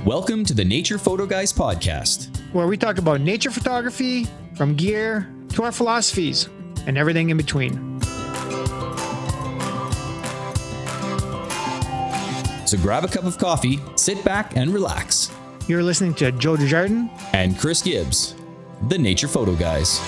Welcome to the Nature Photo Guys podcast, where we talk about nature photography, from gear to our philosophies and everything in between. So grab a cup of coffee, sit back and relax. You're listening to Joe Desjardins and Chris Gibbs, the Nature Photo Guys.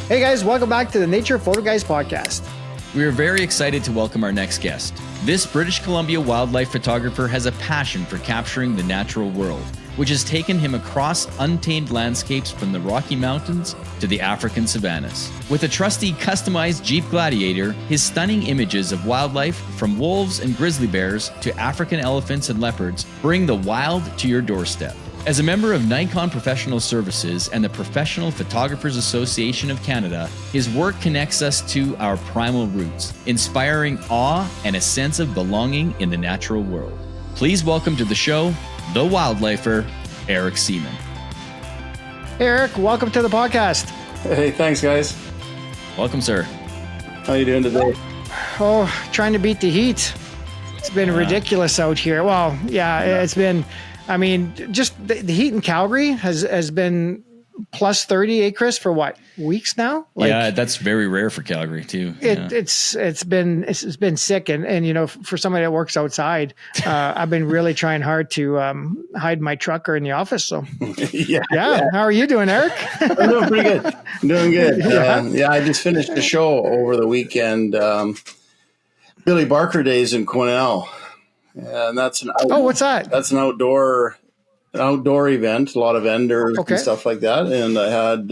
Hey guys, welcome back to the Nature Photo Guys podcast. We are very excited to welcome our next guest. This British Columbia wildlife photographer has a passion for capturing the natural world, which has taken him across untamed landscapes from the Rocky Mountains to the African savannas. With a trusty customized Jeep Gladiator, his stunning images of wildlife, from wolves and grizzly bears to African elephants and leopards, bring the wild to your doorstep. As a member of Nikon Professional Services and the Professional Photographers Association of Canada, his work connects us to our primal roots, inspiring awe and a sense of belonging in the natural world. Please welcome to the show, the wildlifer, Eric Seemann. Hey Eric, welcome to the podcast. Hey, thanks guys. Welcome, sir. How you doing today? Oh, trying to beat the heat. It's been ridiculous out here. Well, it's been... I mean, just the heat in Calgary has been plus 30, Chris, for what, weeks now? Yeah, that's very rare for Calgary too. It's been sick, and you know, for somebody that works outside, I've been really trying hard to hide my truck or in the office. So yeah. How are you doing, Eric? I'm doing pretty good. I'm doing good. I just finished a show over the weekend. Billy Barker Days in Quesnel. And that's what's that? That's an outdoor event, a lot of vendors and stuff like that. And I had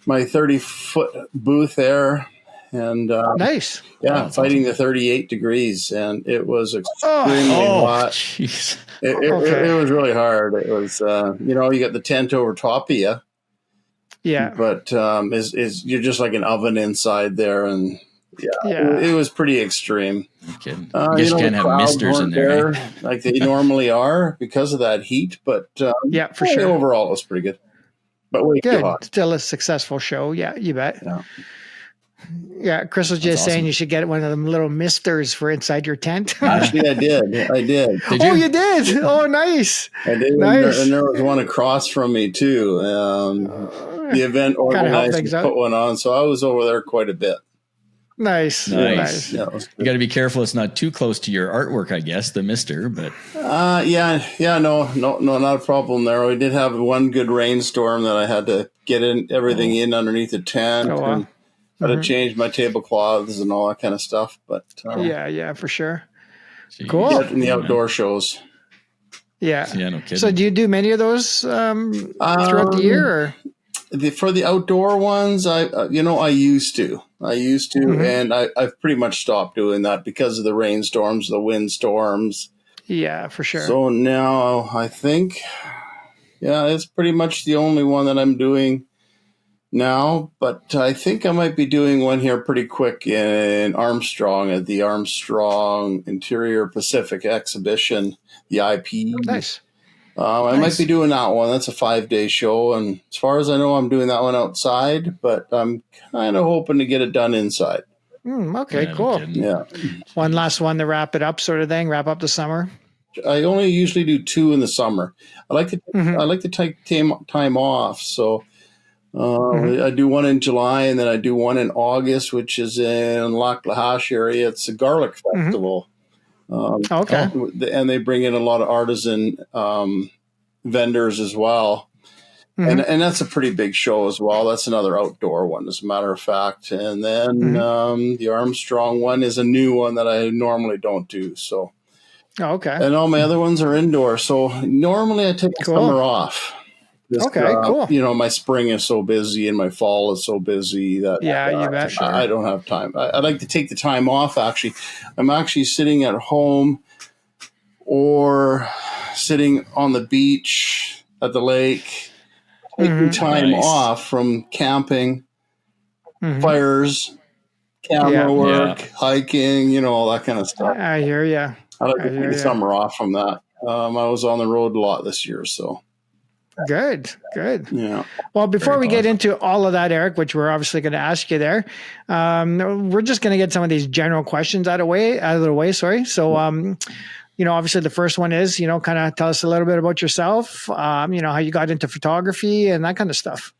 my 30-foot booth there, and nice. Yeah, fighting the 38 degrees, and it was extremely hot. Jeez. It was really hard. It was you got the tent over top of you. Yeah. But you're just like an oven inside there, and it was pretty extreme. Okay. I guess you can't have misters in there, right? Like they normally are because of that heat. But for sure. Overall, it was pretty good. But way too hot. Still a successful show. Yeah, you bet. Yeah, Chris was just saying you should get one of them little misters for inside your tent. Actually, I did. Did you? Oh, you did? Oh, nice. I did. Nice. And there was one across from me too. The event organizers put one on, so I was over there quite a bit. Nice. Yeah, you got to be careful it's not too close to your artwork, I guess, the mister, but no, not a problem there. We did have one good rainstorm that I had to get everything in underneath the tent. Oh, wow. And had to change my tablecloths and all that kind of stuff. But for sure. Geez. Cool. In the outdoor shows. Yeah. No kidding. So do you do many of those throughout the year? Or? For the outdoor ones, I used to, and I've pretty much stopped doing that because of the rainstorms, the windstorms. Yeah, for sure. So now I think, it's pretty much the only one that I'm doing now. But I think I might be doing one here pretty quick in Armstrong at the Armstrong Interior Pacific Exhibition, the IP. Nice. I might be doing that one. That's a 5-day show. And as far as I know, I'm doing that one outside, but I'm kind of hoping to get it done inside. Okay, cool. One last one to wrap it up sort of thing, wrap up the summer. I only usually do 2 in the summer. I like to take time off. So I do one in July, and then I do one in August, which is in Lac La Hache area. It's a garlic festival. And they bring in a lot of artisan vendors as well. And that's a pretty big show as well. That's another outdoor one, as a matter of fact. And then the Armstrong one is a new one that I normally don't do. So, and all my other ones are indoor. So normally I take the summer off. Cool. My spring is so busy and my fall is so busy that you bet. Sure. I don't have time. I'd like to take the time off, actually. I'm actually sitting at home or sitting on the beach at the lake, taking time off from camping, fires, camera work, hiking, all that kind of stuff. I hear you. I'd like to take the summer off from that. I was on the road a lot this year, so. Good. Yeah. Well, before we get into all of that, Eric, which we're obviously going to ask you there, we're just going to get some of these general questions out of the way. Sorry. So, obviously the first one is, kind of tell us a little bit about yourself, how you got into photography and that kind of stuff.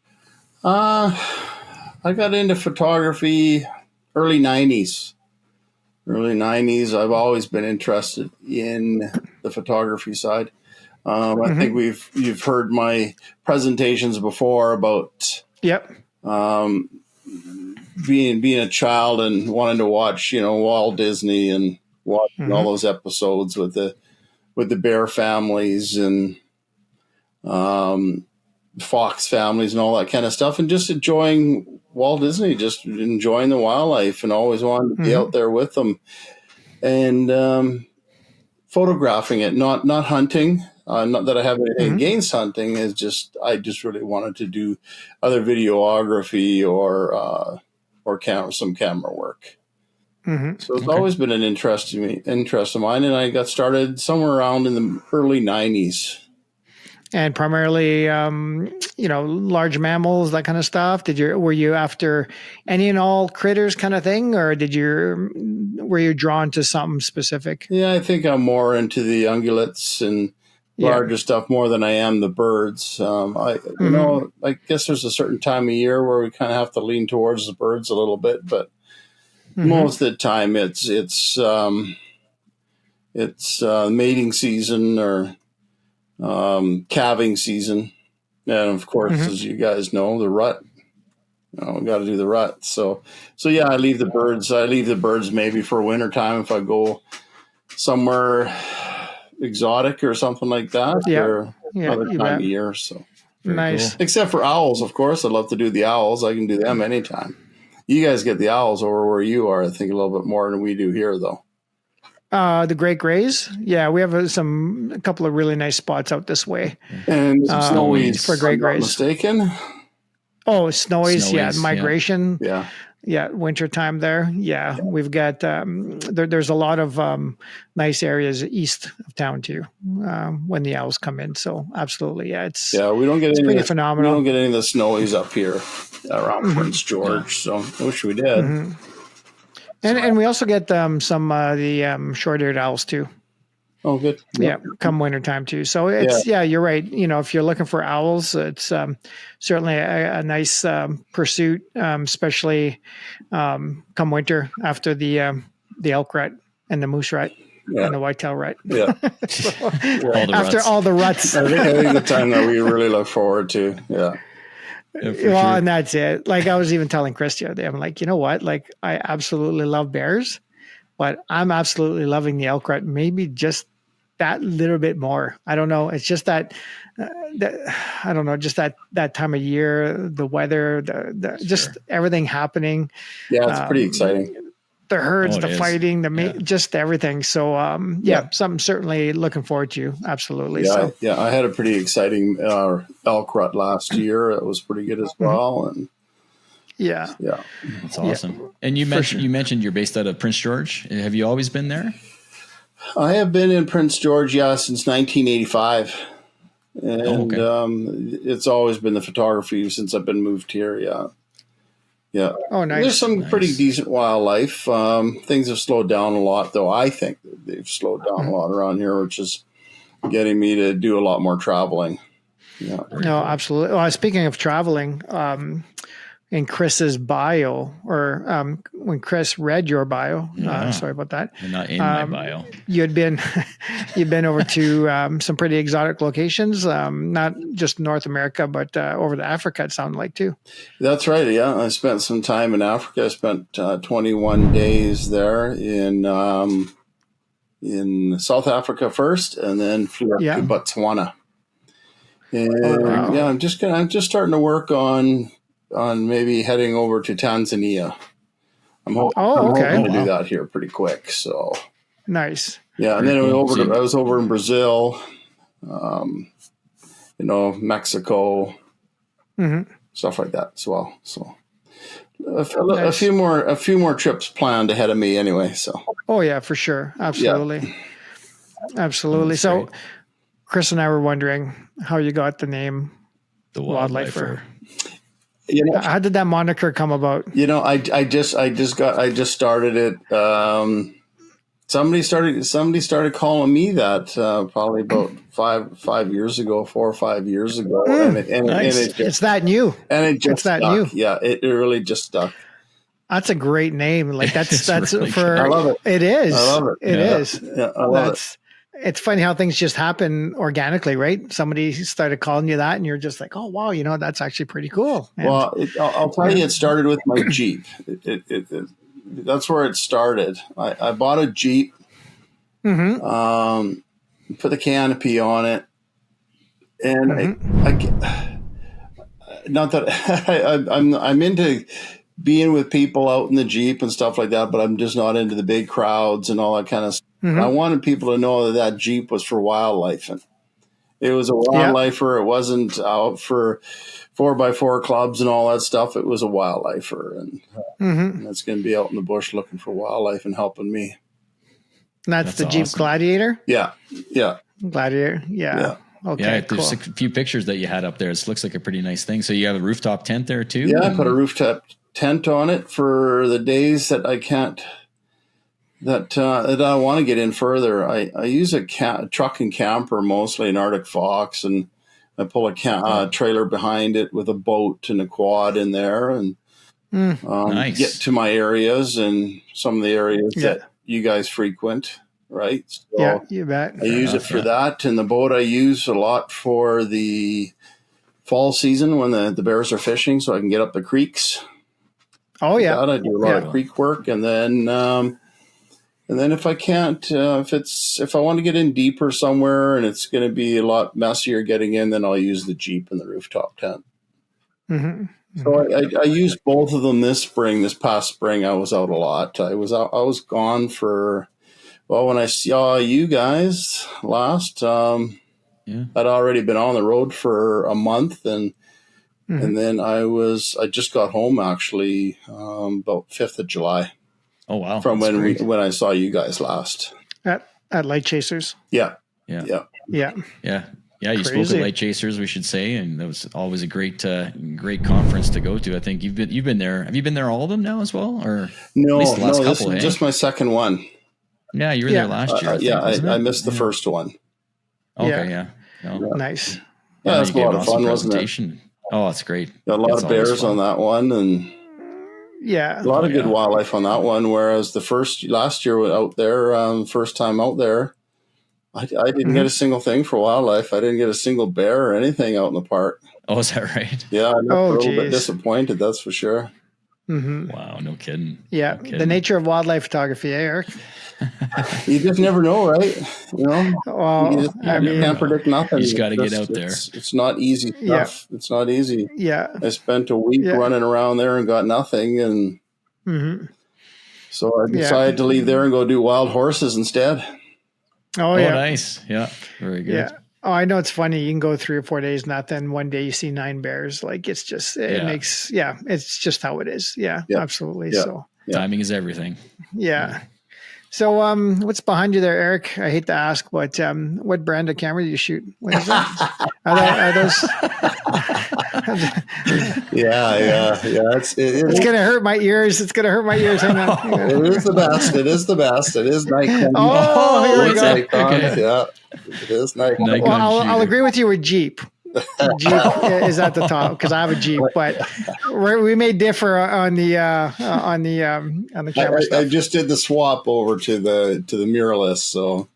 I got into photography early 90s. I've always been interested in the photography side. I think you've heard my presentations before about being a child and wanting to watch, Walt Disney and watching all those episodes with the bear families and fox families and all that kind of stuff, and just enjoying Walt Disney, just enjoying the wildlife, and always wanted to be out there with them and photographing it, not hunting. Not that I have anything against hunting. I just really wanted to do other videography or some camera work. So it's always been an interest of mine, and I got started somewhere around in the early 90s. And primarily, large mammals, that kind of stuff. Were you after any and all critters kind of thing, or were you drawn to something specific? Yeah, I think I'm more into the ungulates and larger stuff more than I am the birds. I guess there's a certain time of year where we kind of have to lean towards the birds a little bit, but most of the time it's mating season or calving season, and of course, as you guys know, the rut. We got to do the rut. So yeah, I leave the birds maybe for winter time if I go somewhere exotic or something like that, or other time of year. So nice. Cool. Except for owls, of course. I'd love to do the owls. I can do them anytime. You guys get the owls over where you are, I think, a little bit more than we do here, though. The great grays. Yeah, we have a couple of really nice spots out this way. And snowies, for great grays. Mistaken? Oh, snowies, yeah, migration. Yeah, winter time there. Yeah, we've got there's a lot of nice areas east of town too when the owls come in. So absolutely, we don't get pretty phenomenal. We don't get any of the snowies up here around Prince George. So I wish we did. And we also get some the short-eared owls too. Oh, good. Yeah, come wintertime too. So it's you're right. If you're looking for owls, it's certainly a nice pursuit, especially come winter after the elk rut and the moose rut and the whitetail rut. Yeah. All the ruts. I think the time that we really look forward to. Yeah. And that's it. Like I was even telling Chris the other day, I'm like, you know what? Like I absolutely love bears, but I'm absolutely loving the elk rut. Maybe just that little bit more. I don't know. It's just that I don't know. Just that time of year, the weather, just everything happening. Yeah, it's pretty exciting. The herds, the fighting, just everything. So, something certainly looking forward to. Absolutely. Yeah, I had a pretty exciting elk rut last year. It was pretty good as well. And yeah, that's awesome. Yeah. And you mentioned you're based out of Prince George. Have you always been there? I have been in Prince George, since 1985. And it's always been the photography since I've been moved here. Yeah. Oh, nice. There's some pretty decent wildlife. Things have slowed down a lot, though. I think they've slowed down a lot around here, which is getting me to do a lot more traveling. Yeah. No, absolutely. Well, speaking of traveling, in Chris's bio, or when Chris read your bio, sorry about that. You're not in my bio. You'd been over to some pretty exotic locations, not just North America, but over to Africa. It sounded like too. That's right. Yeah, I spent some time in Africa. I spent 21 days there in South Africa first, and then flew up to Botswana. And I'm just starting to work on maybe heading over to Tanzania. I'm hoping to do that here pretty quick. So nice. Yeah, and then I was over in Brazil, Mexico, stuff like that as well. So a few more trips planned ahead of me anyway. So for sure, absolutely, absolutely. So. Chris and I were wondering how you got the name The Wildlifer. You know, How did that moniker come about? you know, I just started it. Somebody started calling me that probably about 5 years ago, 4 or 5 years ago, Nice. It's that new. and it just It's that stuck. new. Yeah, it really just stuck. That's a great name. Like that's really for. good. I love it. It is. I love it. It Yeah. is. Yeah, I love it. It's funny how things just happen organically, right? Somebody started calling you that, and you're just like, "Oh, wow, that's actually pretty cool." And, Well, I'll tell you, it started with my Jeep. That's where it started. I bought a Jeep, put the canopy on it, and I not that I'm into being with people out in the Jeep and stuff like that, but I'm just not into the big crowds and all that kind of stuff. I wanted people to know that Jeep was for wildlife. And it was a wildlifer. It wasn't out for 4x4 clubs and all that stuff. It was a wildlifer. And it's going to be out in the bush looking for wildlife and helping me. And that's the Jeep awesome. Gladiator? Yeah. Yeah. Gladiator. Yeah. Okay, Yeah, cool. there's a few pictures that you had up there. It looks like a pretty nice thing. So you have a rooftop tent there too? Yeah, I put a rooftop tent on it for the days that I can't, that I want to get in further. I use a truck and camper, mostly an Arctic Fox, and I pull a trailer behind it with a boat and a quad in there, and Nice. get to my areas and some of the areas that you guys frequent, right? So Yeah, you bet. I use it for that, and the boat I use a lot for the fall season when the bears are fishing, so I can get up the creeks. Oh yeah, I do a lot of creek work, and then if I can't, if I want to get in deeper somewhere and it's going to be a lot messier getting in, then I'll use the Jeep and the rooftop tent. So I used both of them this past spring. I was out a lot. I was gone for, well, when I saw you guys last, I'd already been on the road for a month, and then I just got home actually about 5th of July. Oh wow! From when I saw you guys last at Light Chasers. Yeah. Yeah. You spoke at Light Chasers, we should say, and that was always a great conference to go to. I think you've been there. Have you been there all of them now as well, or no? At least the last this couple, is just my second one. Yeah, you were there last year. I missed the first one. Okay, yeah. No. Nice. Yeah, that's a lot of fun, wasn't it? Oh, it's great. Got a lot of bears on that one, and a lot of good wildlife on that one. Whereas last year out there, first time out there, I didn't get a single thing for wildlife. I didn't get a single bear or anything out in the park. Oh, is that right? Yeah, I'm a little bit disappointed, that's for sure. Wow, no kidding. Yeah, no kidding. The nature of wildlife photography, Eric? You just never know, right? Well, you can't predict nothing. You just got to get out there. It's not easy stuff. It's not easy. Yeah. I spent a week running around there and got nothing, and so I decided to leave there and go do wild horses instead. Oh yeah, nice. Yeah, very good. Yeah. Oh, I know it's funny. You can go 3 or 4 days, not then one day you see 9 bears. Like it's just it's just how it is. Yeah. Absolutely. Yeah. So timing is everything. Yeah. So what's behind you there, Eric? I hate to ask, but what brand of camera do you shoot? What is that? Are those? Yeah. It's gonna hurt my ears. It's gonna hurt my ears. Hang on. It is the best. It is Nikon. Oh, here we go. Nikon. Okay. Yeah, it is Nikon. Well, I'll agree with you with Jeep. Jeep is at the top because I have a Jeep, but we may differ on the camera stuff. I just did the swap over to the mirrorless. So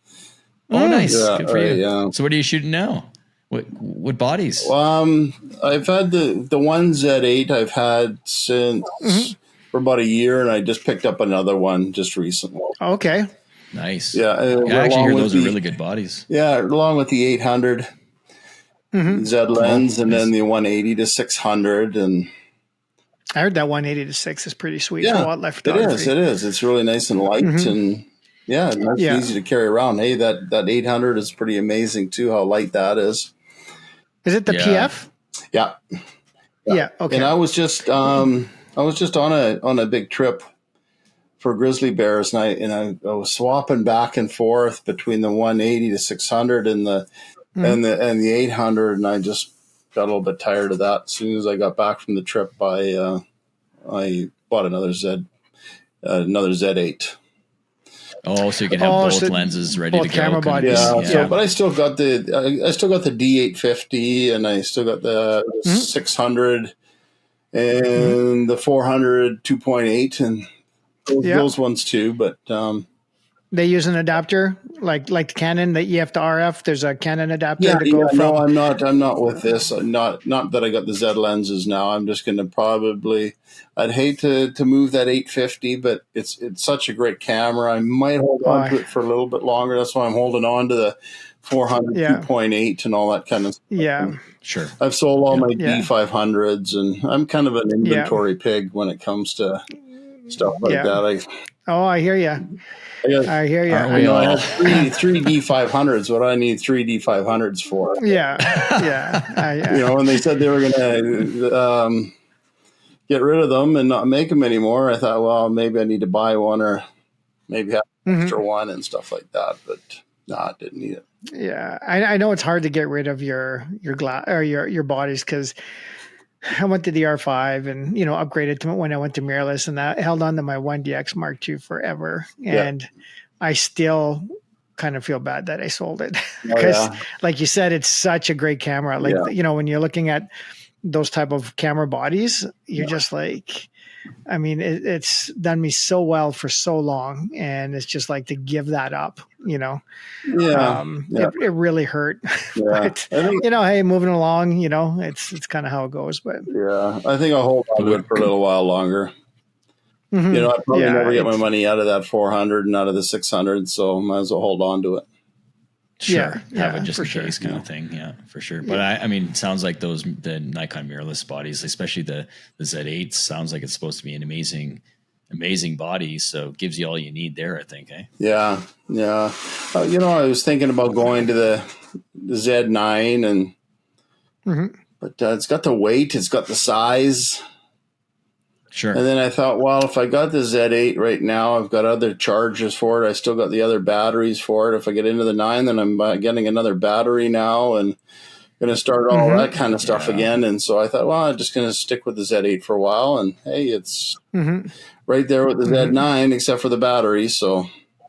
nice. Good for you. Yeah. So what are you shooting now? What bodies? I've had the 1Z8 I've had since for about a year, and I just picked up another one just recently. Okay. Nice. Yeah. I actually hear those are really good bodies. Yeah, along with the 800 Z lens, and then the 180 to 600, and I heard that 180 to 6 is pretty sweet for wildlife photography. It is. It's really nice and light, and easy to carry around. Hey, that 800 is pretty amazing too. How light that is. Is it the PF? Yeah. Okay. And I was just on a big trip for grizzly bears, and I was swapping back and forth between the 180 to 600 and the and the 800, and I just got a little bit tired of that. As soon as I got back from the trip, I bought another Z8. Oh, so you can have both lenses ready to go. Camera bodies. Yeah. So, but I still got the D850, and I still got the 600 and the 400 2.8, and those ones too. But they use an adapter like the Canon, the EF to RF. There's a Canon adapter to go from. No, I'm not with this. Not that I got the Z lenses now. I'm just going to probably. I'd hate to move that 850, but it's such a great camera. I might hold on to it for a little bit longer. That's why I'm holding on to the 400 2.8 and all that kind of stuff. Yeah, sure. I've sold all my D500s, and I'm kind of an inventory pig when it comes to stuff like that. I hear you. I hear you. I know I have three D500s. What do I need 3 D500s for? Yeah. When they said they were going to get rid of them and not make them anymore, I thought, well, maybe I need to buy one or maybe have an extra one and stuff like that. But no, I didn't need it. Yeah, I know it's hard to get rid of your glass or your bodies, because I went to the R5 and upgraded to when I went to mirrorless, and I held on to my 1DX Mark II forever, and I still kind of feel bad that I sold it because, like you said, it's such a great camera. Like when you're looking at those type of camera bodies, you're just like, I mean, it's done me so well for so long, and it's just like to give that up, it really hurt. But hey, moving along, it's kind of how it goes. But I think I'll hold on to it for a little while longer. I probably never get my money out of that 400 and out of the 600, so might as well hold on to it. Sure. Have it just in case kind of thing. Yeah, for sure. But I mean, it sounds like the Nikon mirrorless bodies, especially the Z8, sounds like it's supposed to be an amazing body. So it gives you all you need there, I think. Yeah. I was thinking about going to the Z9 but it's got the weight, it's got the size. Sure. And then I thought, well, if I got the Z8 right now, I've got other charges for it. I still got the other batteries for it. If I get into the 9, then I'm getting another battery now and going to start all that kind of stuff again. And so I thought, well, I'm just going to stick with the Z8 for a while. And hey, it's right there with the Z9, except for the battery. So,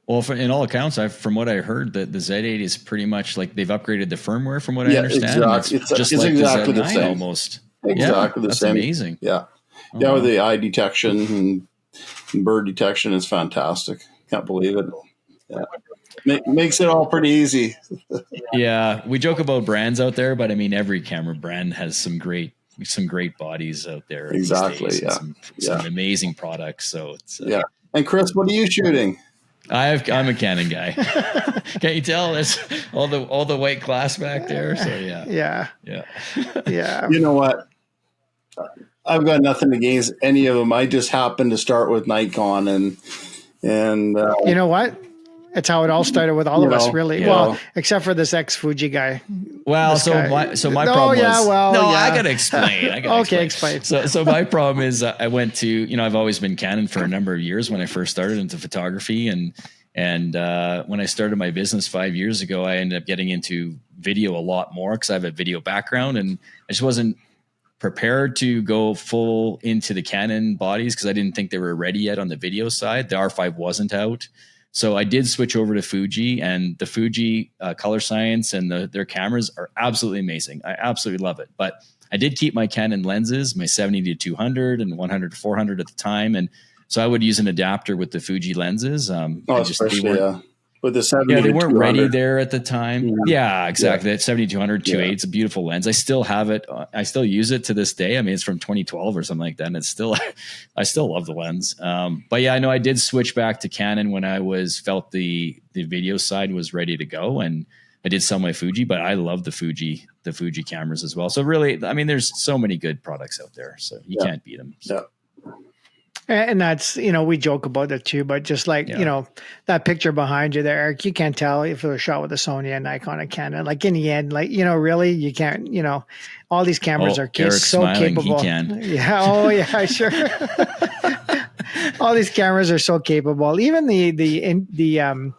well, in all accounts, from what I heard, that the Z8 is pretty much like they've upgraded the firmware. From what I understand, exactly. It's just like exactly the Z9 the same. almost. Exactly the that's same. Amazing. Yeah. Yeah, with the eye detection and bird detection is fantastic. Can't believe it. Yeah. Makes it all pretty easy. Yeah, we joke about brands out there, but I mean, every camera brand has some great bodies out there. Exactly. These days, some amazing products. So it's And Chris, what are you shooting? I'm a Canon guy. Can't you tell? There's all the white glass back there. So yeah. You know what? I've got nothing against any of them. I just happened to start with Nikon, and you know what? It's how it all started with all of us, really. Well, except for this ex-Fuji guy. Well, my problem was I gotta explain. Explain. So my problem is I went to I've always been Canon for a number of years when I first started into photography, and when I started my business 5 years ago, I ended up getting into video a lot more because I have a video background, and I just wasn't prepared to go full into the Canon bodies because I didn't think they were ready yet on the video side. The R5 wasn't out. So I did switch over to Fuji, and the Fuji color science and their cameras are absolutely amazing. I absolutely love it. But I did keep my Canon lenses, my 70 to 200 and 100 to 400 at the time. And so I would use an adapter with the Fuji lenses. With the 70 they weren't ready there at the time. Yeah, exactly. That 70-200 2.8 is a beautiful lens. I still have it. I still use it to this day. I mean, it's from 2012 or something like that, and it's still, I still love the lens. But yeah, I know I did switch back to Canon when I felt the video side was ready to go, and I did sell my Fuji. But I love the Fuji cameras as well. So really, I mean, there's so many good products out there, so you can't beat them. So. Yeah. And that's, we joke about it too, but just like, that picture behind you there, Eric, you can't tell if it was shot with a Sony, a Nikon, a Canon. Like in the end, like, really, you can't, all these cameras are Eric's so smiling, capable. He can. Yeah. Oh yeah, sure. All these cameras are so capable. Even the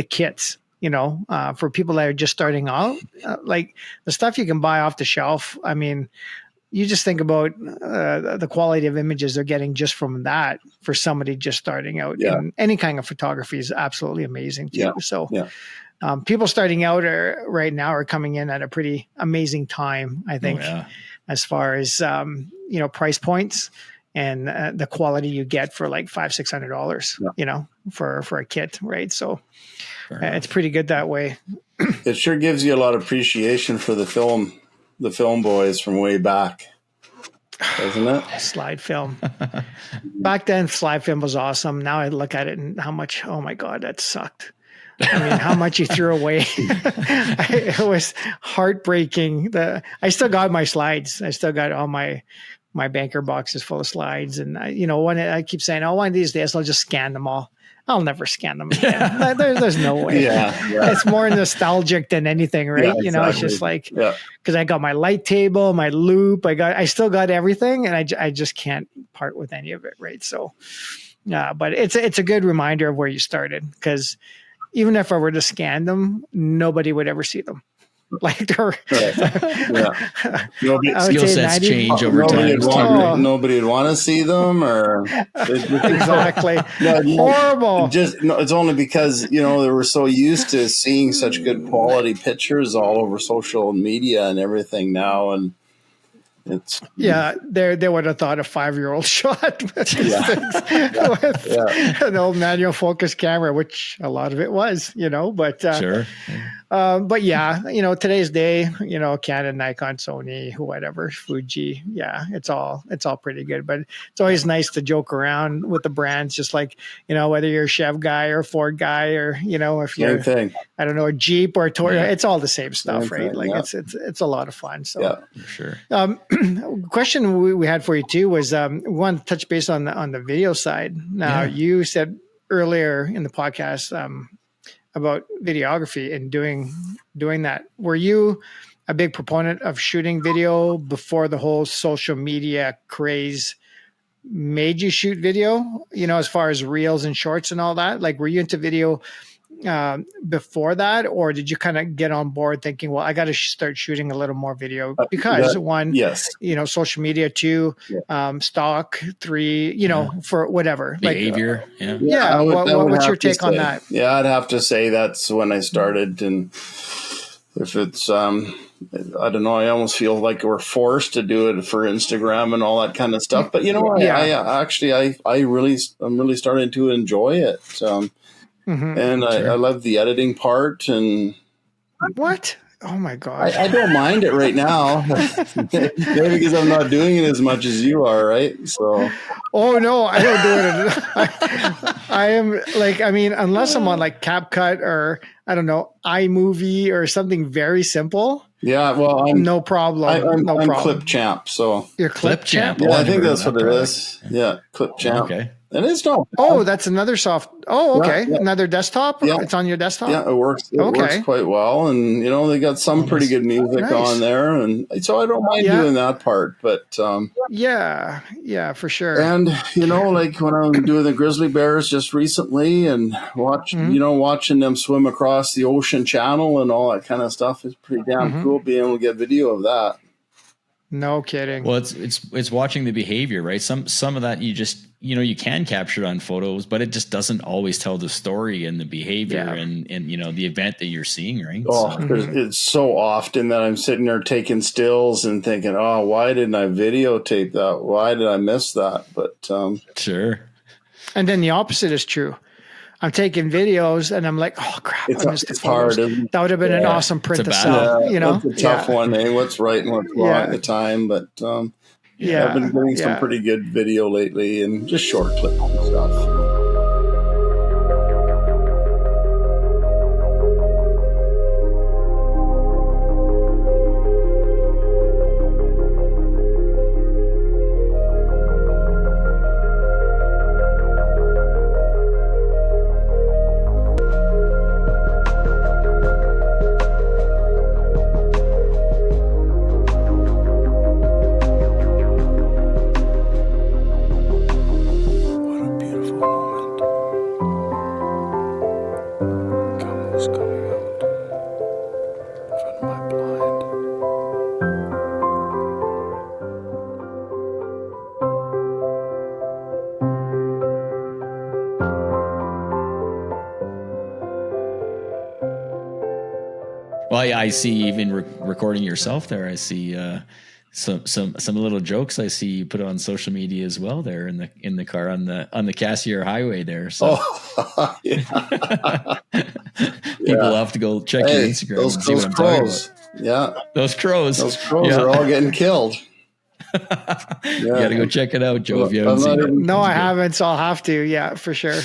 kits, for people that are just starting out, like the stuff you can buy off the shelf. I mean, you just think about the quality of images they're getting just from that for somebody just starting out. Yeah. And any kind of photography is absolutely amazing too. Yeah. So Yeah. People starting out right now are coming in at a pretty amazing time, I think, as far as, price points and the quality you get for like $500-$600, for a kit. Right. So it's pretty good that way. It sure gives you a lot of appreciation for the film boys from way back, doesn't it? Slide film. Back then, slide film was awesome. Now I look at it and how much, oh my God, that sucked. I mean, how much you threw away. It was heartbreaking. I still got my slides. I still got all my banker boxes full of slides. And, I keep saying, one of these days I'll just scan them all. I'll never scan them again. There's no way. Yeah. It's more nostalgic than anything, right? Yeah, Exactly. It's just like, because I got my light table, my loop, I still got everything, and I just can't part with any of it, right? So, but it's a good reminder of where you started, because even if I were to scan them, nobody would ever see them. Like they're skill sets change over time. Nobody would want to see them, or exactly. Horrible. It's only because they were so used to seeing such good quality pictures all over social media and everything now, and it's they would have thought a 5-year-old shot with an old manual focus camera, which a lot of it was, but sure. But today's day, Canon, Nikon, Sony, whatever, Fuji, it's all pretty good. But it's always nice to joke around with the brands, just like, whether you're a Chev guy or a Ford guy, or if you're I don't know, a Jeep or a Toyota, it's all the same stuff, right? Like it's a lot of fun. So for sure. Question we had for you too was we want to touch base on the video side. Now you said earlier in the podcast about videography and doing that. Were you a big proponent of shooting video before the whole social media craze made you shoot video, as far as reels and shorts and all that? Like, were you into video before that, or did you kind of get on board thinking, well, I got to start shooting a little more video because social media, 2, stock, 3, for whatever behavior. What's your take on that? Yeah, I'd have to say that's when I started. And if it's, I don't know, I almost feel like we're forced to do it for Instagram and all that kind of stuff. But I'm really starting to enjoy it. And I love the editing part. And what? Oh my gosh. I don't mind it right now. Maybe because I'm not doing it as much as you are, right? So. Oh no, I don't do it. I am unless I'm on like CapCut or I don't know, iMovie or something very simple. Yeah, well, no problem. I'm Clip Champ. So you're Clip Champ. Yeah, I think that's what it is. Yeah, Clip Champ. Okay. And it's not bad. Oh, that's another another desktop. Yeah. It's on your desktop. Yeah, it works. It works quite well, and they got some pretty good music on there, and so I don't mind doing that part. But for sure. And like when I'm doing the grizzly bears just recently, and watching them swim across the ocean channel and all that kind of stuff is pretty damn cool. Being able to get video of that. No kidding. Well, it's watching the behavior, right? Some of that you just you can capture it on photos, but it just doesn't always tell the story and the behavior and the event that you're seeing, right? Oh, it's so often that I'm sitting there taking stills and thinking, oh, why didn't I videotape that? Why did I miss that? But sure. And then the opposite is true. I'm taking videos and I'm like, oh crap, I missed the photos. Hard. That would have been an awesome print to sell. It's a tough one, what's right and what's wrong at the time. But I've been getting some pretty good video lately and just short clips and stuff. What a beautiful moment. Well, yeah, I see even recording yourself there. I see some little jokes. I see you put on social media as well there in the car on the Cassiar Highway there. So people have to go check your Instagram and see what I'm talking about. Yeah, those crows. Those crows are all getting killed. You got to go check it out, Joe. If you haven't seen it. No, I haven't, so I'll have to. Yeah, for sure.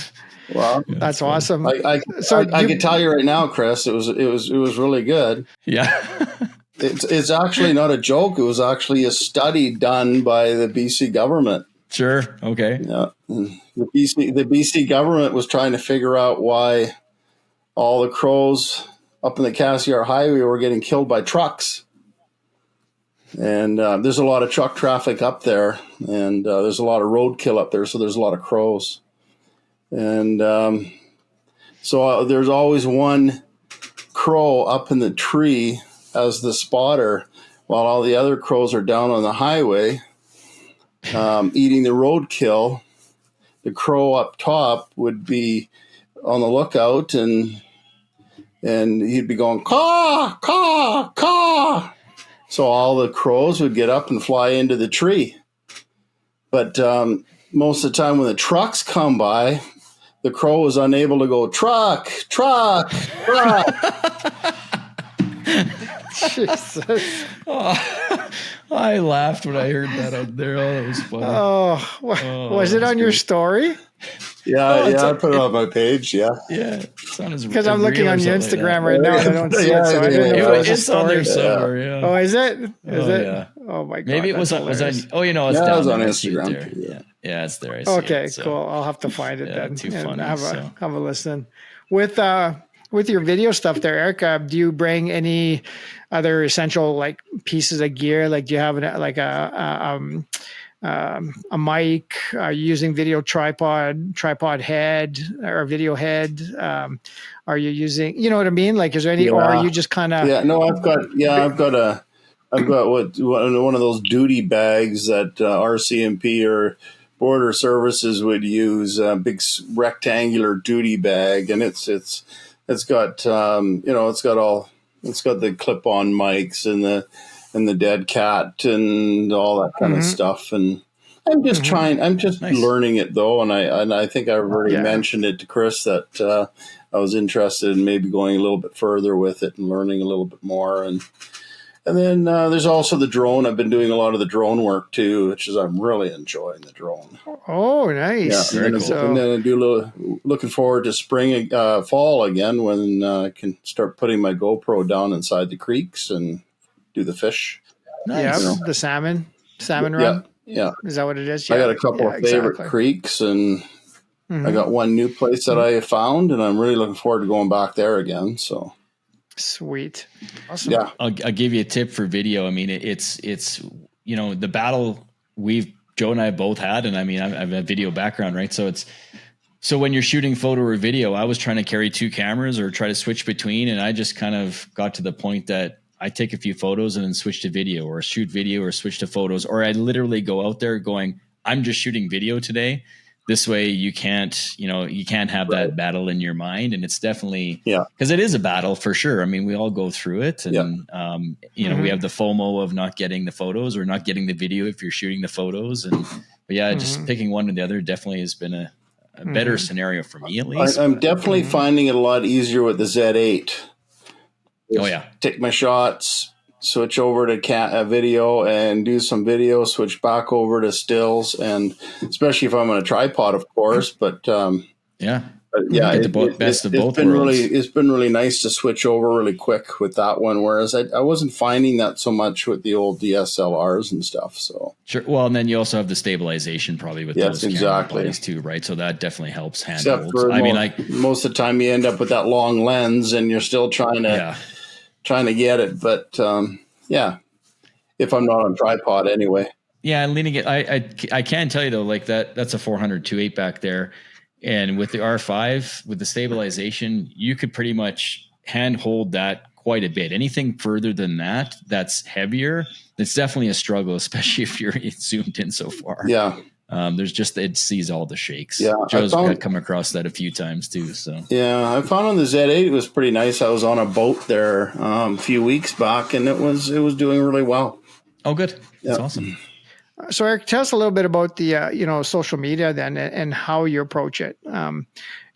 Well, that's awesome. I can tell you right now, Chris, it was really good. Yeah. It's actually not a joke. It was actually a study done by the BC government. Sure. Okay. Yeah. The BC government was trying to figure out why all the crows up in the Cassiar Highway were getting killed by trucks. And there's a lot of truck traffic up there, and there's a lot of roadkill up there, so there's a lot of crows. And so there's always one crow up in the tree as the spotter, while all the other crows are down on the highway eating the roadkill. The crow up top would be on the lookout, and he'd be going, caw, caw, caw. So all the crows would get up and fly into the tree. But most of the time when the trucks come by, the crow was unable to go, truck, truck, truck. Jesus. Oh, I laughed when I heard that out there. Oh, that was funny. Was it on your story? Yeah, I put it on my page. Yeah. Because I'm looking on your Instagram right now and I don't see it, so I didn't know if it was a story. On there somewhere, yeah. Oh, is it? Is it? Yeah. Oh my God. Maybe it was on. It's down. It was on Instagram. Yeah, it's there. I see okay, it, so. Cool. I'll have to find it then. Too funny. Have a listen. With your video stuff there, Eric, do you bring any other essential like pieces of gear? Like, do you have a mic? Are you using video tripod head or video head? Are you using, you know what I mean? Like, is there any, or are you just kind of? Yeah, no, I've got one of those duty bags that RCMP or Border Services would use, a big rectangular duty bag, and it's got it's got the clip-on mics and the dead cat and all that kind of stuff. And I'm just learning it though. And I think I already mentioned it to Chris that I was interested in maybe going a little bit further with it and learning a little bit more. And then there's also the drone. I've been doing a lot of the drone work too, which is I'm really enjoying the drone. Oh, nice! Yeah, and then I do looking forward to spring, fall again when I can start putting my GoPro down inside the creeks and do the fish. Nice. Yeah, the salmon run. Yeah, is that what it is? Yeah. I got a couple of favorite creeks, and I got one new place that I found, and I'm really looking forward to going back there again. So. Sweet. Awesome. Yeah. I'll give you a tip for video. I mean, it's the battle Joe and I both had, and I mean, I have a video background, right? So when you're shooting photo or video, I was trying to carry two cameras or try to switch between, and I just kind of got to the point that I take a few photos and then switch to video, or shoot video or switch to photos, or I literally go out there going, I'm just shooting video today. This way you can't have that battle in your mind. And it's definitely, because it is a battle for sure. I mean, we all go through it, and, we have the FOMO of not getting the photos or not getting the video if you're shooting the photos. Just picking one or the other definitely has been a better scenario for me, at least. I'm definitely finding it a lot easier with the Z8. Take my shots, switch over to video and do some video, switch back over to stills, and especially if I'm on a tripod, of course. But get the best of both worlds. It's been really nice to switch over really quick with that one, whereas I wasn't finding that so much with the old DSLRs and stuff. So sure. Well, and then you also have the stabilization probably with those camera bodies too, right? So that definitely helps handle. Most of the time you end up with that long lens, and you're still trying to get it, but if I'm not on tripod anyway. Yeah, leaning it. I can tell you though, like that's a 400 2.8 back there, and with the R5 with the stabilization, you could pretty much handhold that quite a bit. Anything further than that's heavier. It's definitely a struggle, especially if you're zoomed in so far. Yeah. There's just, it sees all the shakes. Yeah, Joe's come across that a few times too. So yeah, I found on the Z8 it was pretty nice. I was on a boat there a few weeks back, and it was doing really well. Oh, good. That's awesome. So Eric, tell us a little bit about the social media then, and how you approach it.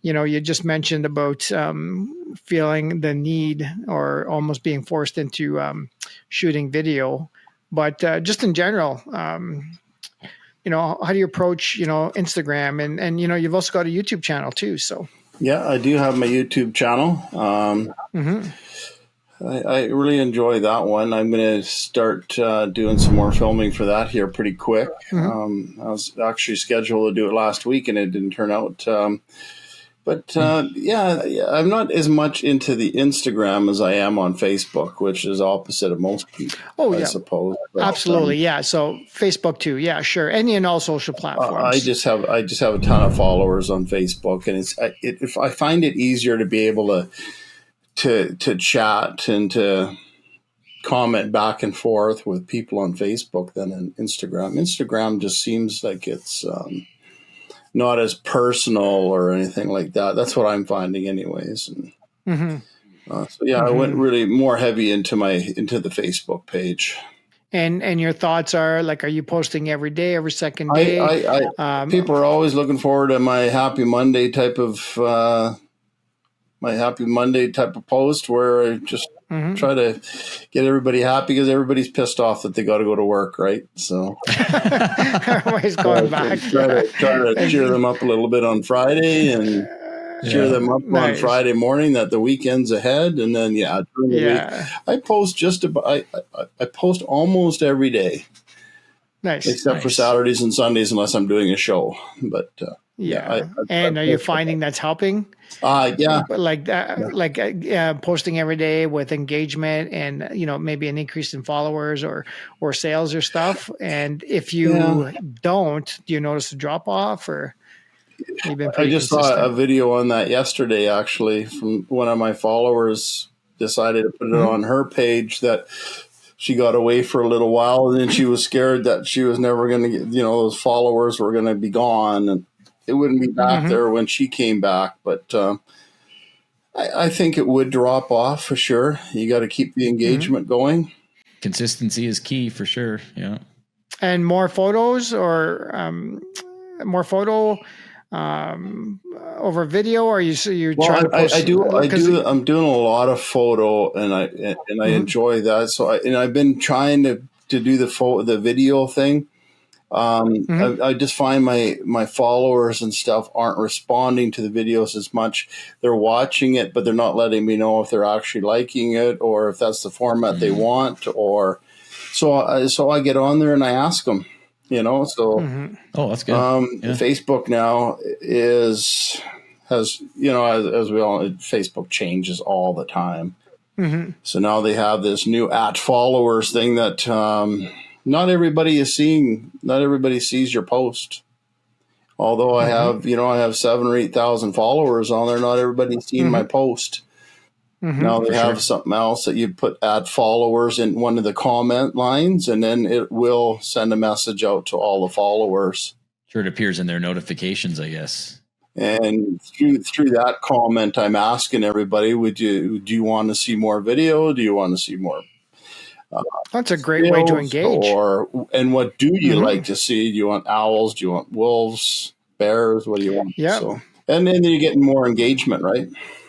You just mentioned about feeling the need or almost being forced into shooting video, but just in general, how do you approach, Instagram and you've also got a YouTube channel too. So yeah, I do have my YouTube channel. I really enjoy that one. I'm going to start doing some more filming for that here pretty quick. I was actually scheduled to do it last week and it didn't turn out. I'm not as much into the Instagram as I am on Facebook, which is opposite of most people, I suppose. But, absolutely. Yeah. So Facebook too. Yeah, sure. And in all social platforms. I just have a ton of followers on Facebook, and if I find it easier to be able to chat and to comment back and forth with people on Facebook than on Instagram. Instagram just seems like it's not as personal or anything like that. That's what I'm finding anyways. And, I went really more heavy into the Facebook page. And your thoughts are like, are you posting every day, every second day? People are always looking forward to my Happy Monday type of post where I just try to get everybody happy because everybody's pissed off that they got to go to work, right? So everybody's going back. Try to cheer them up a little bit on Friday and cheer them up on Friday morning that the weekend's ahead, and then during the week, I post I post almost every day, except for Saturdays and Sundays unless I'm doing a show, but. And are you finding that's helping? Like posting every day with engagement and maybe an increase in followers or sales or stuff. And if you don't, do you notice a drop off or? You've been I just consistent? saw a video on that yesterday, actually, from one of my followers. Decided to put it on her page that she got away for a little while, and then she was scared that she was never going to get, those followers were going to be gone, and it wouldn't be back there when she came back. But I think it would drop off for sure. You got to keep the engagement going. Consistency is key for sure. Yeah. And more photos or more photo over video, or you're trying to post? I'm doing a lot of photo, and I enjoy that. So I've been trying to do the video thing. I just find my followers and stuff aren't responding to the videos as much. They're watching it, but they're not letting me know if they're actually liking it or if that's the format they want. Or so I get on there and I ask them. So oh, that's good. Facebook now has as we all know, Facebook changes all the time. So now they have this new @followers thing that not everybody is seeing. Not everybody sees your post. Although I have 7,000 or 8,000 followers on there, not everybody's seen my post. Now they have something else that you put @followers in one of the comment lines, and then it will send a message out to all the followers. Sure, it appears in their notifications, I guess. And through that comment, I'm asking everybody, do you want to see more video? Do you want to see more? That's a great way to engage. And what do you like to see? Do you want owls? Do you want wolves, bears? What do you want? Yeah. So, and then you're getting more engagement, right?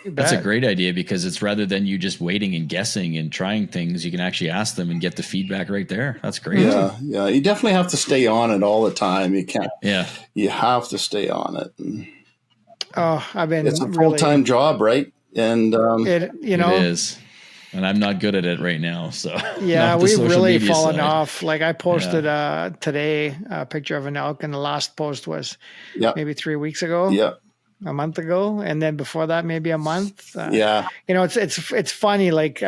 That's a great idea, because it's rather than you just waiting and guessing and trying things, you can actually ask them and get the feedback right there. That's great. Yeah. You definitely have to stay on it all the time. You can't. Yeah. You have to stay on it. It's a full-time job, right? And it is. And I'm not good at it right now. So yeah, we've really fallen off. Like I posted today a picture of an elk, and the last post was maybe 3 weeks ago. Yeah. A month ago, and then before that maybe a month. It's funny. Like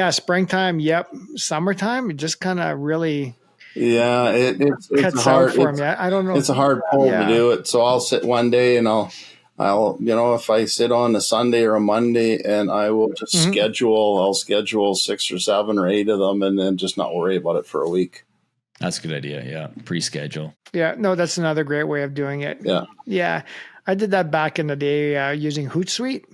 springtime. Yep, summertime. It just kind of really. Yeah, it's hard for me. I don't know. It's a hard pull to do it. So I'll sit one day and I'll if I sit on a Sunday or a Monday, and I will just schedule 6 or 7 or 8 of them, and then just not worry about it for a week. That's a good idea. Yeah. Pre-schedule. Yeah, no, that's another great way of doing it. Yeah. Yeah. I did that back in the day using Hootsuite,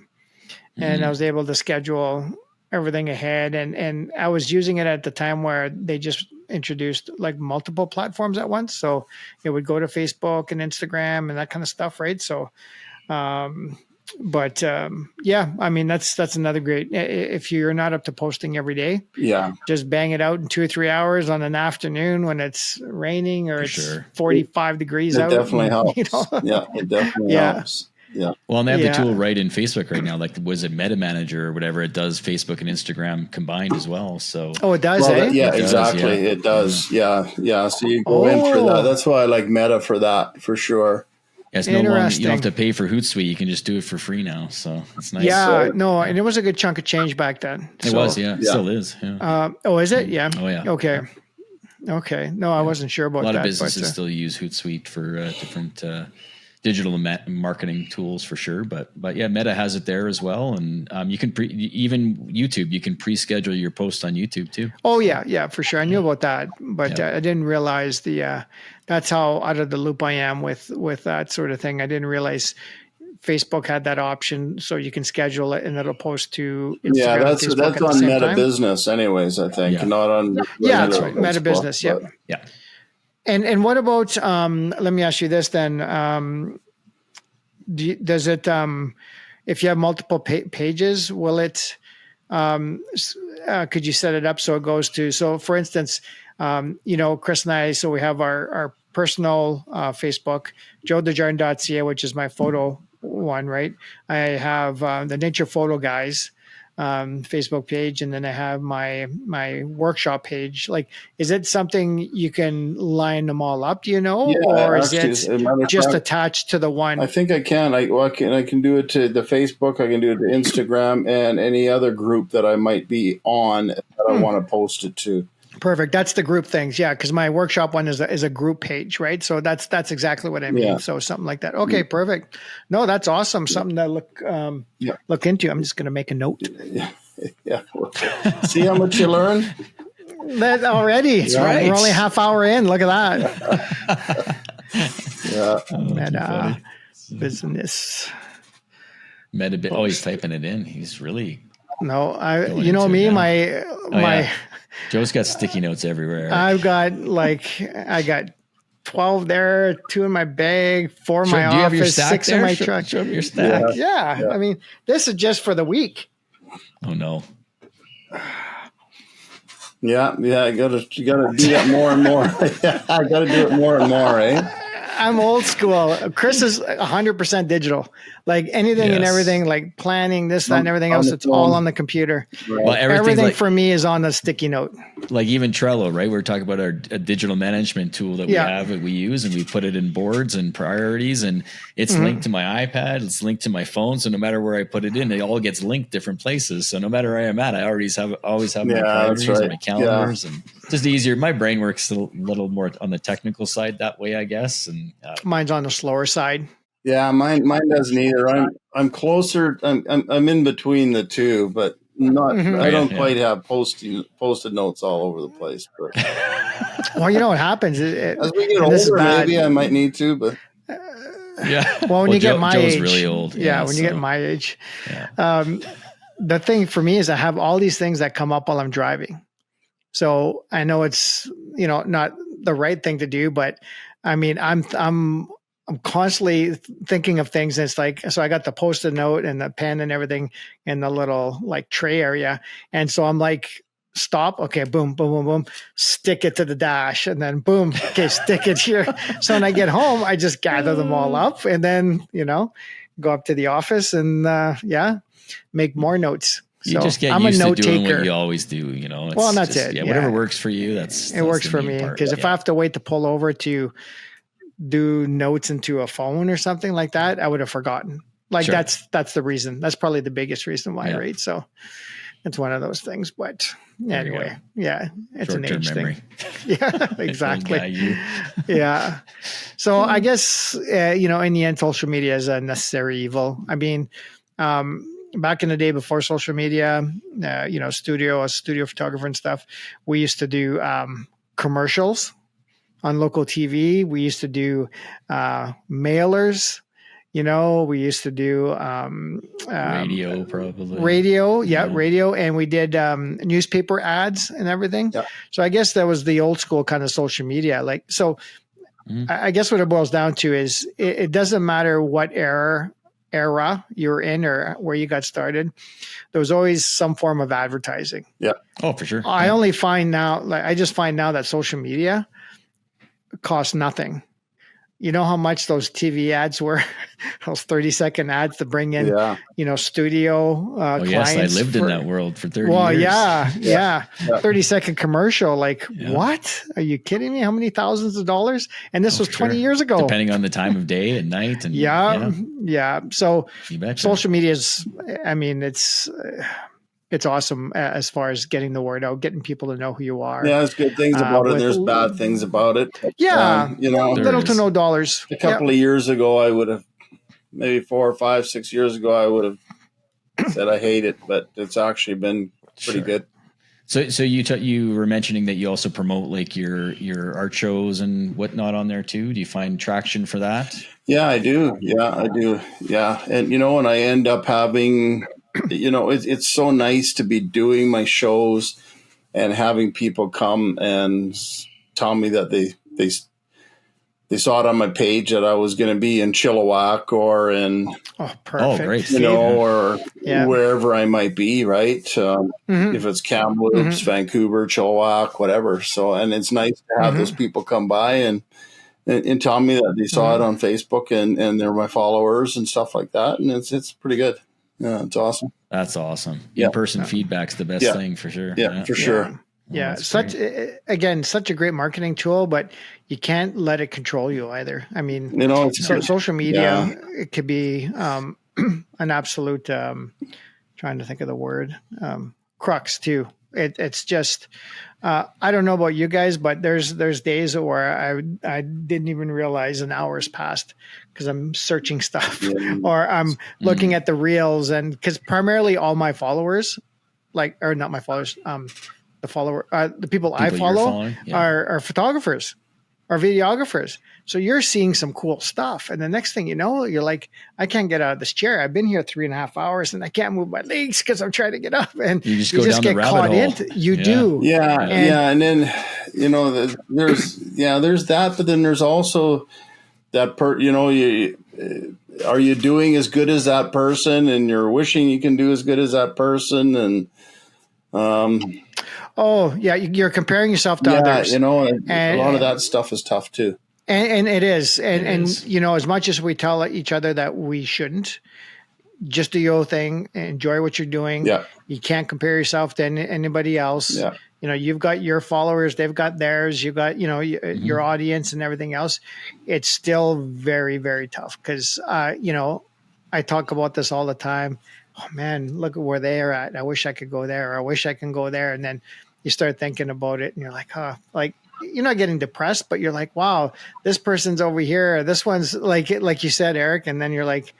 and I was able to schedule everything ahead. And I was using it at the time where they just introduced like multiple platforms at once. So it would go to Facebook and Instagram and that kind of stuff, right? So, yeah, I mean, that's another great, if you're not up to posting every day, Yeah. just bang it out in 2 or 3 hours on an afternoon when it's raining or it's 45 degrees It out. definitely and, helps. you know? Yeah, it definitely helps. Yeah. Well, and they have the tool right in Facebook right now. Like, was it Meta Manager or whatever? It does Facebook and Instagram combined as well. So, oh, it does, Well, eh? yeah, It does, exactly. yeah. It does. Yeah. So you go in for that. That's why I like Meta for that, for sure. it's no longer, you Interesting. don't have to pay for Hootsuite. You can just do it for free now. So it's nice. Yeah, no, and it was a good chunk of change back then. It was, yeah. It still is. Yeah. Oh, is it? Yeah. Oh, yeah. Okay. No, I wasn't sure about A lot that. of businesses still use Hootsuite for different digital marketing tools for sure. But yeah, Meta has it there as well. And you can even YouTube, you can pre-schedule your post on YouTube too. Oh yeah, for sure. I knew about that, but I didn't realize that's how out of the loop I am with that sort of thing. I didn't realize Facebook had that option, so you can schedule it and it'll post to Instagram. Yeah, that's and Facebook at the on same Meta time. Business, anyways. I think not on. Yeah, that's right. Meta Business. Yeah. Yeah. And what about? Let me ask you this then. Does it? If you have multiple pages, will it? Could you set it up so it goes to? So, for instance, Chris and I. So we have our personal Facebook, joedesjardins.ca, which is my photo one, right? I have the Nature Photo Guys Facebook page, and then I have my workshop page. Like, is it something you can line them all up? Do you know, or is it just attached to the one? I think I can. I can do it to the Facebook. I can do it to Instagram and any other group that I might be on that I want to post it to. Perfect. That's the group things. Yeah. Cause my workshop one is a group page, right? So that's exactly what I mean. Yeah. So something like that. Okay. Perfect. No, that's awesome. Something to look into. I'm just going to make a note. Yeah. See how much you learn? That already. That's right. We're only half hour in. Look at that. Yeah. Meta business. Oh, he's typing it in. He's really. No, me, my Joe's got sticky notes everywhere. I got 12 there, 2 in my bag, 4 in my office, 6 in my truck. Show me your stack. Yeah. I mean, this is just for the week. Oh no. Yeah. You gotta do that more and more. I gotta do it more and more, eh? I'm old school. Chris is 100% digital. Like anything and everything, like planning this, that, and everything else. It's all on the computer. Right. Well, everything for me is on a sticky note. Like even Trello, right? We're talking about a digital management tool that we have that we use, and we put it in boards and priorities, and it's linked to my iPad. It's linked to my phone. So no matter where I put it in, it all gets linked different places. So no matter where I'm at, I always have my priorities and my calendars, and just easier. My brain works a little more on the technical side that way, I guess. And mine's on the slower side. Yeah, mine doesn't either. I'm closer. I'm in between the two, but not. I don't quite have posted notes all over the place. But well, you know what happens as we get older, maybe I might need to. But well, when you get my Joe's age, really old. When you get my age, the thing for me is I have all these things that come up while I'm driving. So I know it's not the right thing to do, but I mean I'm constantly thinking of things. And it's like, so I got the Post-it note and the pen and everything in the little like tray area. And so I'm like, stop. Okay. Boom, boom, boom, boom. Stick it to the dash and then boom. Okay. Stick it here. So when I get home, I just gather them all up and then, go up to the office and make more notes. You just get used to doing what you always do, Well, and that's it. Yeah, whatever works for you. It works for me. Because if I have to wait to pull over to do notes into a phone or something like that, I would have forgotten. Like that's the reason. That's probably the biggest reason why, right? So it's one of those things. But anyway, it's an age thing. Yeah, exactly. Yeah. So I guess in the end, social media is a necessary evil. I mean, back in the day before social media, studio photographer and stuff, we used to do commercials on local TV. We used to do mailers. We used to do Radio, probably. Radio, radio, and we did newspaper ads and everything. Yeah. So I guess that was the old school kind of social media. I guess what it boils down to is it doesn't matter what era you're in or where you got started. There was always some form of advertising. Yeah. Oh, for sure. I just find now that social media costs nothing. You know how much those TV ads were, those 30-second ads to bring in, studio clients. Yes, I lived in that world for 30 years. Well, yeah. 30-second commercial. What? Are you kidding me? How many thousands of dollars? And this was 20 years ago. Depending on the time of day and night. And yeah. So social media is, it's awesome as far as getting the word out, getting people to know who you are. Yeah, there's good things about it. There's bad things about it. Yeah, little to no dollars. A couple of years ago, I would have, maybe 4 or 5, 6 years ago, I would have said I hate it, but it's actually been pretty good. So you were mentioning that you also promote like your art shows and whatnot on there too. Do you find traction for that? Yeah, I do. Yeah, and and I end up having. It's so nice to be doing my shows and having people come and tell me that they saw it on my page that I was going to be in Chilliwack or in great. or wherever I might be, right? If it's Kamloops, Vancouver, Chilliwack, whatever. So, and it's nice to have those people come by and tell me that they saw it on Facebook and they're my followers and stuff like that. And it's pretty good. Yeah, it's awesome. That's awesome. In-person feedback's the best thing for sure. Yeah, for sure. Yeah, such a great marketing tool, but you can't let it control you either. I mean, social media, it could be an absolute, trying to think of the word, crux too. It's just, I don't know about you guys, but there's days where I didn't even realize an hour's passed because I'm searching stuff or I'm looking at the reels, and because primarily all my followers, or not my followers, the people I follow are photographers or videographers. So you're seeing some cool stuff. And the next thing you know, you're like, I can't get out of this chair. I've been here 3.5 hours and I can't move my legs because I'm trying to get up. And you just get caught into you do. Yeah. And then, there's that, but then there's also that are you doing as good as that person, and you're wishing you can do as good as that person. And, you're comparing yourself to others. And a lot of that stuff is tough too. And it is. And as much as we tell each other that we shouldn't, just do your own thing, enjoy what you're doing. Yeah. You can't compare yourself to anybody else. Yeah. You've got your followers, they've got theirs, you've got, your audience and everything else. It's still very, very tough because, I talk about this all the time. Oh man, look at where they are at. I wish I could go there, or I wish I can go there. And then you start thinking about it and you're like, you're not getting depressed, but you're like, wow, this person's over here. Or this one's like you said, Eric. And then you're like,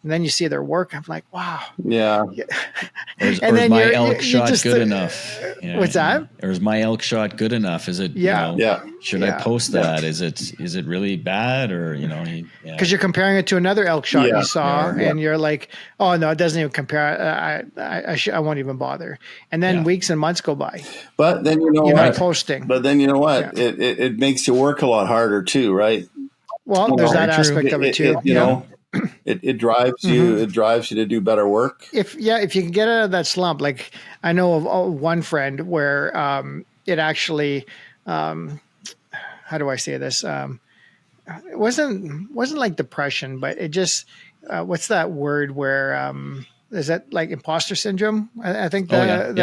and then you see their work. I'm like, wow. Yeah. Or is my elk shot good enough? What's that? Or is my elk shot good enough? Is it, should I post that? Is it really bad? Or, because you're comparing it to another elk shot you saw and you're like, oh no, it doesn't even compare. I won't even bother. And then weeks and months go by. But then, you're not posting. But then you know what? Yeah. It makes you work a lot harder too, right? Well, there's that aspect of it too. It drives you. It drives you to do better work. If you can get out of that slump, like I know of one friend where it actually, how do I say this? It wasn't like depression, but it just what's that word where is that like imposter syndrome? I think that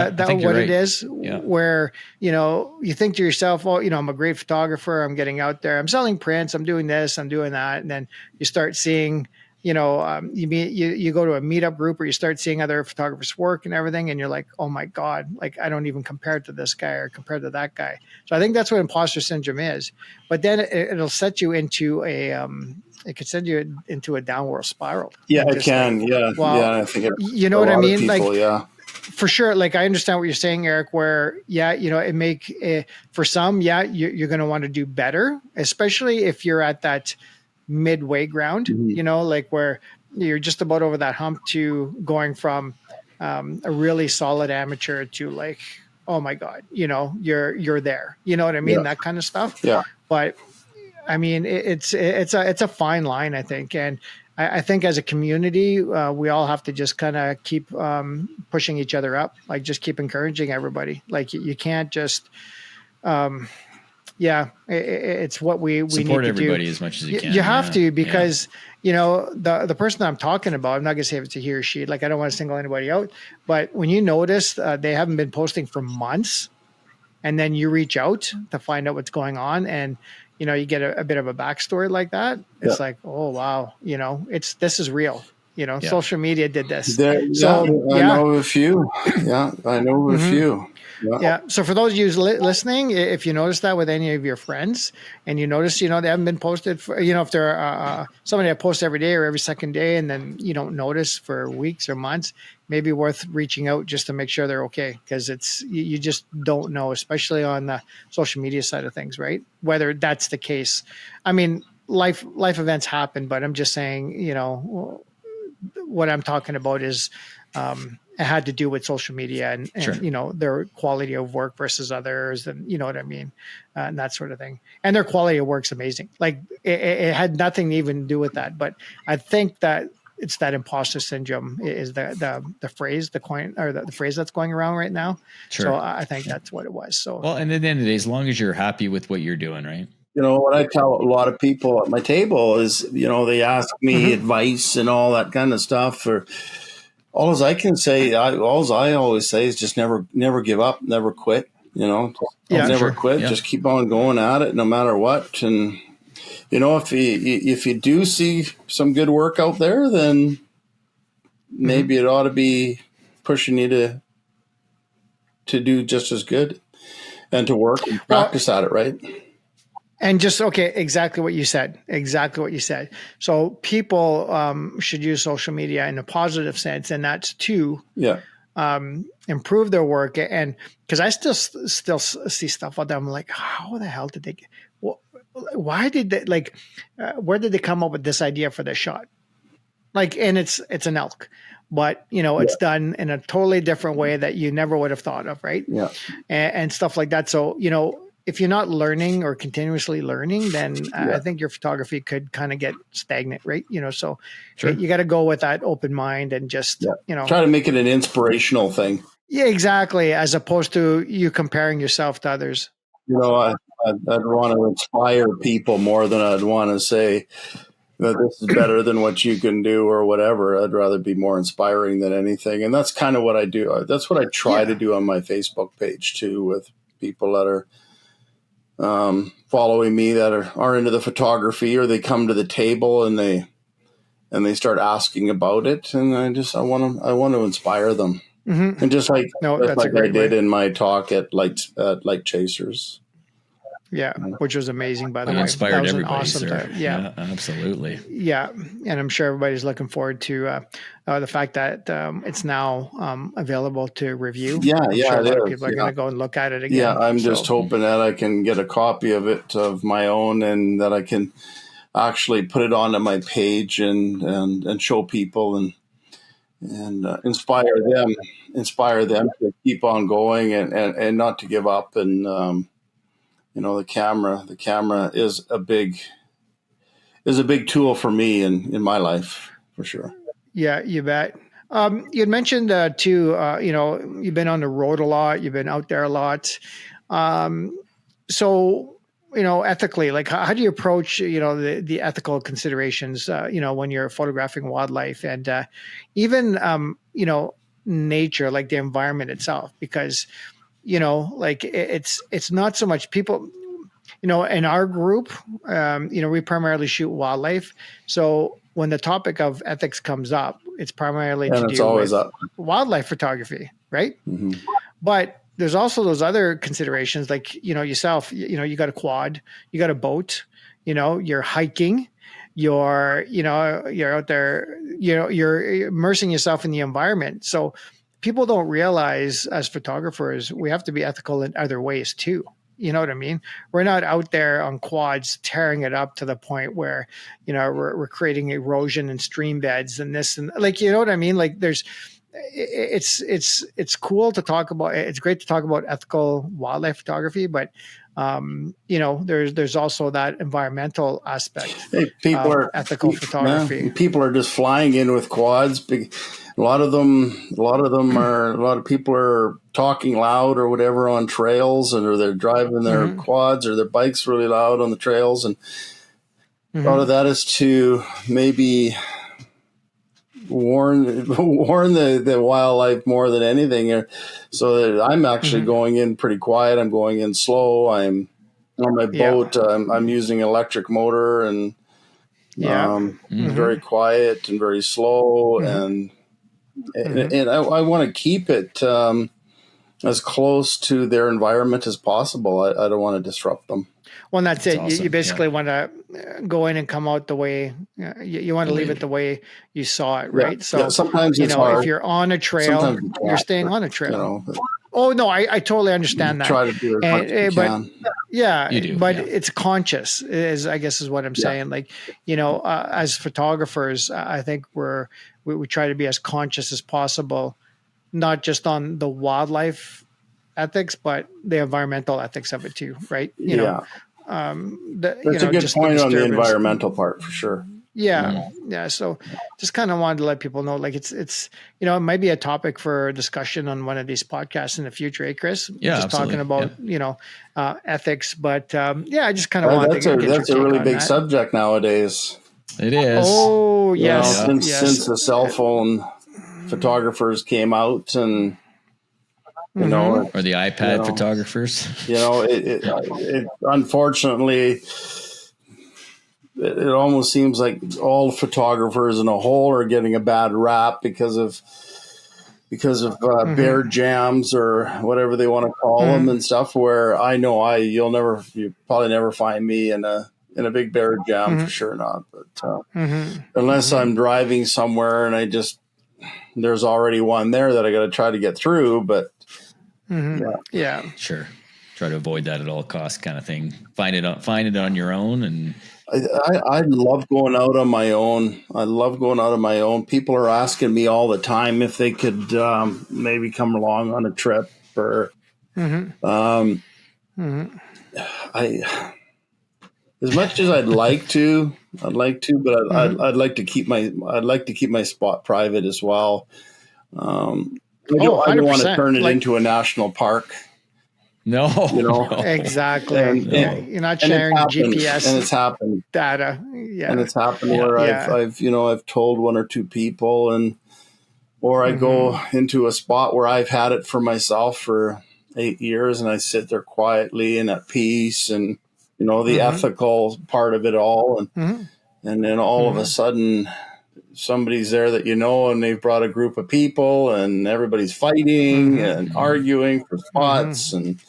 what it is, where you think to yourself, well, I'm a great photographer. I'm getting out there. I'm selling prints. I'm doing this. I'm doing that, and then you start seeing. You go to a meetup group or you start seeing other photographers' work and everything, and you're like, oh my God, like I don't even compare to this guy or compare to that guy. So I think that's what imposter syndrome is. But then it'll set you into it could send you into a downward spiral. Yeah, it can. I think you know what I mean? People, for sure, like I understand what you're saying, Eric, where, for some, you're going to want to do better, especially if you're at that midway ground, like where you're just about over that hump to going from a really solid amateur to like, oh my God, you're there, you know what I mean? That kind of stuff. Yeah. But I mean, it's a fine line, I think. And I think as a community, we all have to just kind of keep pushing each other up, like just keep encouraging everybody. Like you can't just, it's what we need to support do. everybody as much as you can. You have to, because the person I'm talking about, I'm not gonna say if it's a he or she. Like I don't want to single anybody out, but when you notice they haven't been posting for months, and then you reach out to find out what's going on, and you get a bit of a backstory like that. It's like, oh wow, this is real. Social media did this. I know a few. Yeah, I know a few. Yeah. So for those of you listening, if you notice that with any of your friends, and you notice, they haven't been posted for, if they're somebody that posts every day or every second day, and then you don't notice for weeks or months, maybe worth reaching out just to make sure they're okay, because you just don't know, especially on the social media side of things, right? Whether that's the case. I mean, life events happen, but I'm just saying, what I'm talking about is it had to do with social media and Sure. Their quality of work versus others, and you know what I mean, and that sort of thing. And their quality of work's amazing. Like it had nothing to even do with that, but I think that it's that imposter syndrome is the phrase, the phrase that's going around right now. Sure. So I think that's what it was. So well, and at the end of the day, as long as you're happy with what you're doing, right? What I tell a lot of people at my table is, they ask me advice and all that kind of stuff. Or all I can say, I always say is just never give up, never quit. Never quit. Yeah. Just keep on going at it, no matter what. And if you do see some good work out there, then maybe it ought to be pushing you to do just as good and to work and practice at it, right? And just, exactly what you said. So people should use social media in a positive sense, and that's to improve their work. And because I still see stuff out there, I'm like, how the hell did they get, why did they, where did they come up with this idea for this shot? And it's an elk, but it's done in a totally different way that you never would have thought of, right? Yeah. And stuff like that. So, if you're not learning or continuously learning, then I think your photography could kind of get stagnant, right? So sure. You got to go with that open mind and just, try to make it an inspirational thing. Yeah, exactly. As opposed to you comparing yourself to others. I'd want to inspire people more than I'd want to say that this is better than what you can do or whatever. I'd rather be more inspiring than anything. And that's kind of what I do. That's what I try to do on my Facebook page too, with people that are following me that are into the photography, or they come to the table and they start asking about it, and I want to inspire them, and just like I did in my talk at Light Chasers. Yeah, which was amazing, by the way. Inspired that was everybody, awesome sir. Yeah, absolutely. Yeah, and I'm sure everybody's looking forward to the fact that it's now available to review. Yeah, I'm sure a lot of people are going to go and look at it again. Yeah, I'm just hoping that I can get a copy of it of my own, and that I can actually put it onto my page and show people and inspire them to keep on going and not to give up. And the camera is a big tool for me in my life, for sure. Yeah, you bet. You had mentioned too, you've been on the road a lot, you've been out there a lot. So, ethically, how do you approach, the ethical considerations, when you're photographing wildlife and even, nature, like the environment itself? Because it's not so much people, in our group, we primarily shoot wildlife. So when the topic of ethics comes up, it's primarily to do with wildlife photography, right? Mm-hmm. But there's also those other considerations, like, yourself, you got a quad, you got a boat, you're hiking, you're out there, you're immersing yourself in the environment. So people don't realize as photographers, we have to be ethical in other ways too. You know what I mean? We're not out there on quads tearing it up to the point where, we're creating erosion in stream beds and this and like, you know what I mean? Like it's cool to talk about. It's great to talk about ethical wildlife photography, but there's also that environmental aspect. Hey, people are ethical photography. Yeah, people are just flying in with quads. A lot of people are talking loud or whatever on trails, or they're driving their quads or their bikes really loud on the trails, and a lot of that is to maybe warn the wildlife more than anything. So that I'm actually going in pretty quiet. I'm going in slow. I'm on my boat. I'm using electric motor and very quiet and very slow. And I want to keep it as close to their environment as possible. I don't want to disrupt them. Well, and that's it. Awesome. You basically want to go in and come out the way you want to leave it the way you saw it, right? Yeah. So sometimes it's hard. If you're on a trail, you're staying on a trail. Oh no, I totally understand that. Try to do it as much as you can. Yeah, it's conscious. Is what I'm saying. Like as photographers, I think we try to be as conscious as possible, not just on the wildlife ethics, but the environmental ethics of it too, right? That's a good point on the environmental part for sure. Yeah. So just kind of wanted to let people know, like it's it might be a topic for discussion on one of these podcasts in the future, Chris? Yeah, just absolutely. talking about ethics, but I just kind of wanted to get that's a really big subject nowadays. It is. Oh yes, since the cell phone photographers came out and. Or the iPad photographers. It unfortunately, it almost seems like all photographers in a whole are getting a bad rap because of bear jams or whatever they want to call them and stuff. Where you'll probably never find me in a big bear jam for sure not. But unless I'm driving somewhere and there's already one there that I got to try to get through, but. Sure. Try to avoid that at all costs, kind of thing. Find it on your own, and I love going out on my own. People are asking me all the time if they could maybe come along on a trip or. As much as I'd like to, but I'd like to keep my spot private as well. I don't want to turn it into a national park. No. Exactly. And you're not sharing GPS and it's happened data. Yeah. And it's happened where I've told one or two people or I go into a spot where I've had it for myself for 8 years and I sit there quietly and at peace and the ethical part of it all and then all of a sudden somebody's there that and they've brought a group of people and everybody's fighting and arguing for spots and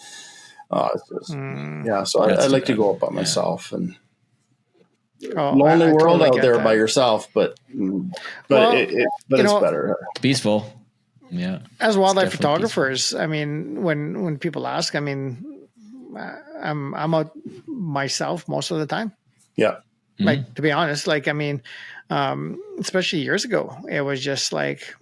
it's just so I like to go up by myself and lonely world totally out there by yourself, but it's better. It's peaceful. Yeah. As wildlife photographers, peaceful. I mean, when people ask, I mean, I'm out myself most of the time. Yeah. Like to be honest, like I mean. Especially years ago, it was just like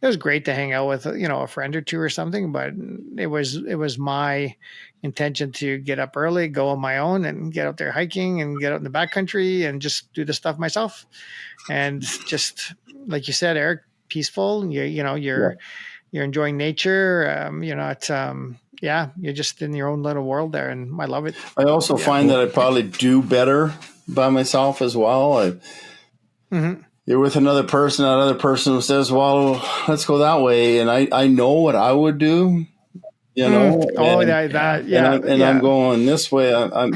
it was great to hang out with a friend or two or something, but it was my intention to get up early, go on my own, and get out there hiking and get out in the backcountry and just do the stuff myself. And just like you said, Eric, peaceful. You're enjoying nature. You're not. You're just in your own little world there, and I love it. I also find that I probably do better by myself as well. You're with another person, that other person says, well, let's go that way. And I know what I would do, I'm going this way. I'm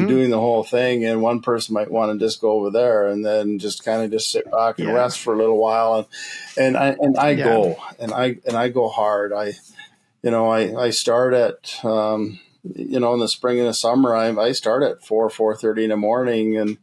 doing the whole thing. And one person might want to just go over there and then just sit back and rest for a little while. And I go hard. I start at, in the spring and the summer, I start at 4:30 in the morning and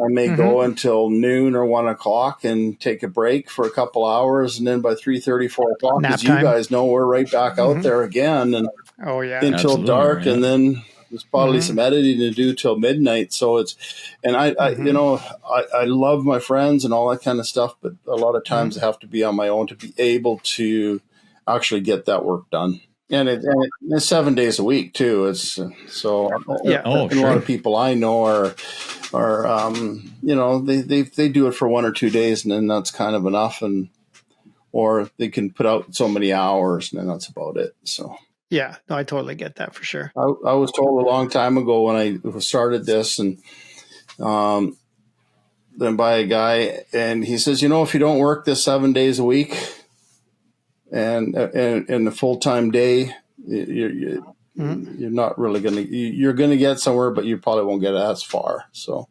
I may go until noon or 1 o'clock and take a break for a couple hours. And then by 3:30, 4 o'clock, Nap as you time. guys know, we're right back out there again. And Oh yeah. until Absolutely, dark, yeah. and then there's probably some editing to do till midnight. So it's, and I you know, I love my friends and all that kind of stuff, but a lot of times I have to be on my own to be able to actually get that work done. And it's 7 days a week too. It's so Yeah. Oh, and a lot of people I know are you know, they do it for 1 or 2 days, and then that's kind of enough, and or they can put out so many hours, and then that's about it. So. Yeah, no, I totally get that for sure. I was told a long time ago when I started this, and then by a guy, and he says, you know, if you don't work this 7 days a week and a full time day, you're not really you're gonna get somewhere, but you probably won't get as far. So,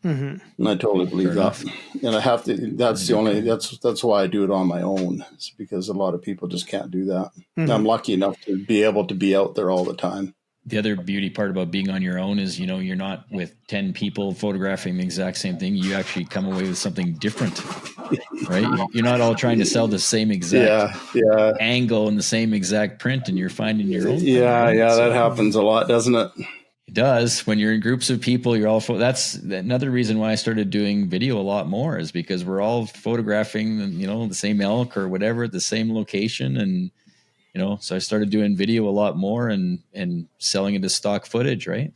and I totally believe that. And I have to. That's the only. That's why I do it on my own. It's because a lot of people just can't do that. I'm lucky enough to be able to be out there all the time. The other beauty part about being on your own is, you know, you're not with 10 people photographing the exact same thing. You actually come away with something different, right? You're not all trying to sell the same exact angle and the same exact print, and you're finding your own. Yeah, thing, right? that happens a lot, doesn't it? It does. When you're in groups of people, you're all, that's another reason why I started doing video a lot more, is because we're all photographing, you know, the same elk or whatever at the same location. And, you know, so I started doing video a lot more and selling it as stock footage, right?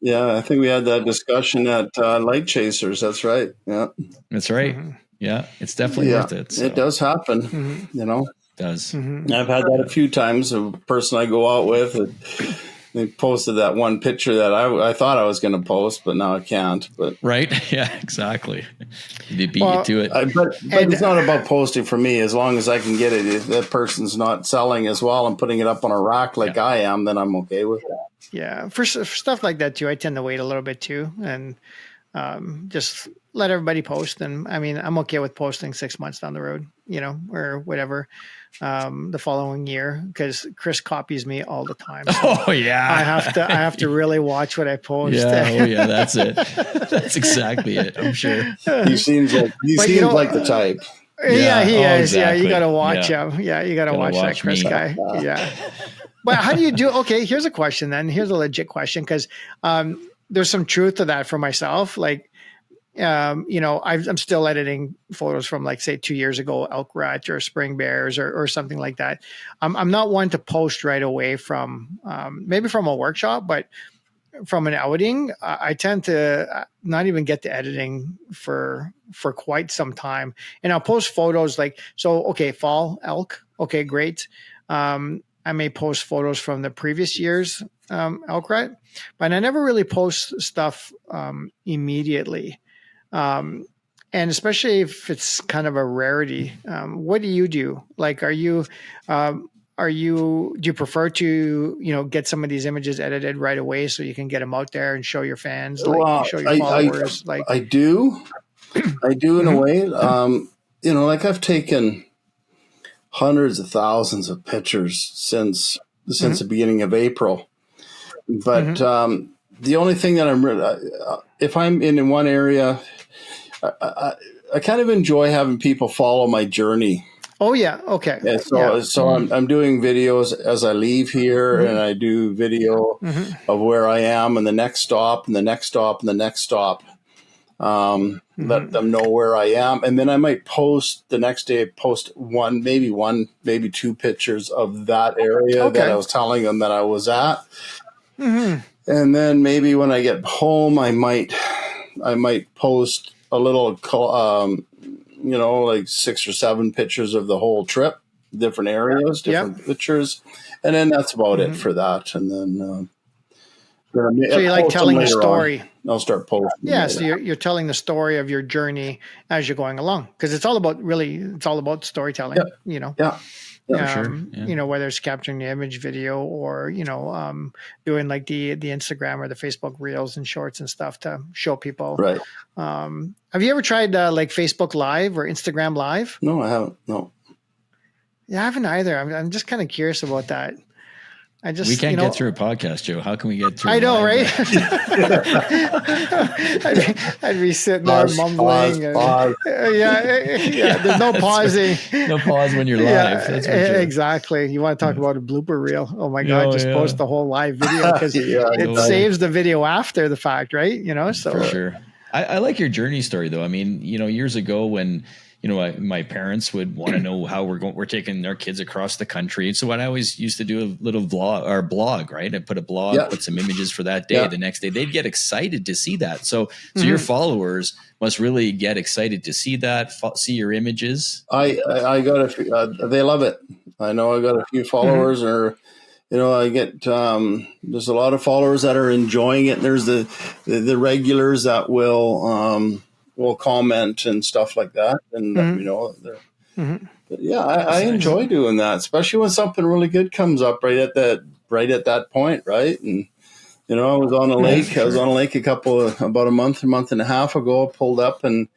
Yeah, I think we had that discussion at Light Chasers. That's right. Yeah, that's right. Yeah, it's definitely worth it. So. It does happen. You know, it does. I've had that a few times. A person I go out with, they posted that one picture that I thought I was going to post, but now I can't. But right, yeah, exactly. They beat you to it. But it's not about posting for me. As long as I can get it, if that person's not selling as well and putting it up on a rack like I am, then I'm okay with that. Yeah, for stuff like that too, I tend to wait a little bit too, and just let everybody post. And I mean, I'm okay with posting 6 months down the road, you know, or whatever, the following year, because Chris copies me all the time. So oh yeah, I have to really watch what I post. Yeah, oh yeah, that's it. That's exactly it. I'm sure he seems like like the type. Yeah, he is. Exactly. Yeah, you got to watch him. Yeah, you got to watch that Chris guy. Yeah. But how do you do? Okay, here's a question then. Here's a legit question, because there's some truth to that for myself. Like, you know, I'm still editing photos from, like, say 2 years ago, elk rut or spring bears or something like that. I'm not one to post right away from maybe from a workshop, but from an outing, I tend to not even get to editing for quite some time. And I'll post photos like, so, okay, fall elk. Okay, great. I may post photos from the previous year's elk rut, but I never really post stuff immediately. And especially if it's kind of a rarity. What do you do? Like, do you prefer to, you know, get some of these images edited right away so you can get them out there and show your fans, like show your followers? I do in a way. You know, like I've taken hundreds of thousands of pictures since the beginning of April. But the only thing that I'm if I'm in one area, I kind of enjoy having people follow my journey. Oh yeah, okay. Yeah, so I'm doing videos as I leave here, and I do video of where I am and the next stop and the next stop and the next stop. Let them know where I am, and then I might post the next day. Post one, maybe two pictures of that area that I was telling them that I was at, and then maybe when I get home, I might post a little, you know, like 6 or 7 pictures of the whole trip, different areas, different pictures, and then that's about it for that, and then. So you like telling the story. I'll start posting. Yeah, so you're telling the story of your journey as you're going along, because it's all about storytelling. You know. Yeah. Sure. Yeah. You know, whether it's capturing the image, video, or, you know, doing like the Instagram or the Facebook reels and shorts and stuff to show people. Right. Have you ever tried like Facebook Live or Instagram Live? No, I haven't. No. Yeah, I haven't either. I'm just kind of curious about that. just we can't get through a podcast, Joe. How can we get through? I know, right? I'd be sitting there mumbling. Pause. Yeah. There's no pausing. No pause when you're live. That's for sure. Exactly. You want to talk about a blooper reel? Oh my God! Just post the whole live video because it saves the video after the fact, right? You know, so for sure. I like your journey story, though. I mean, you know, years ago when, you know, my parents would want to know how we're taking our kids across the country. So what I always used to do a little blog, right? I put a blog, put some images for that day. The next day, they'd get excited to see that. So your followers must really get excited to see that, see your images. I got they love it. I know I got a few followers, or you know, I get there's a lot of followers that are enjoying it. There's the regulars that will comment and stuff like that, and you know, but yeah, I enjoy doing that, especially when something really good comes up right at that point, right? And you know, I was on a lake. I was on a lake about a month and a half ago. I pulled up and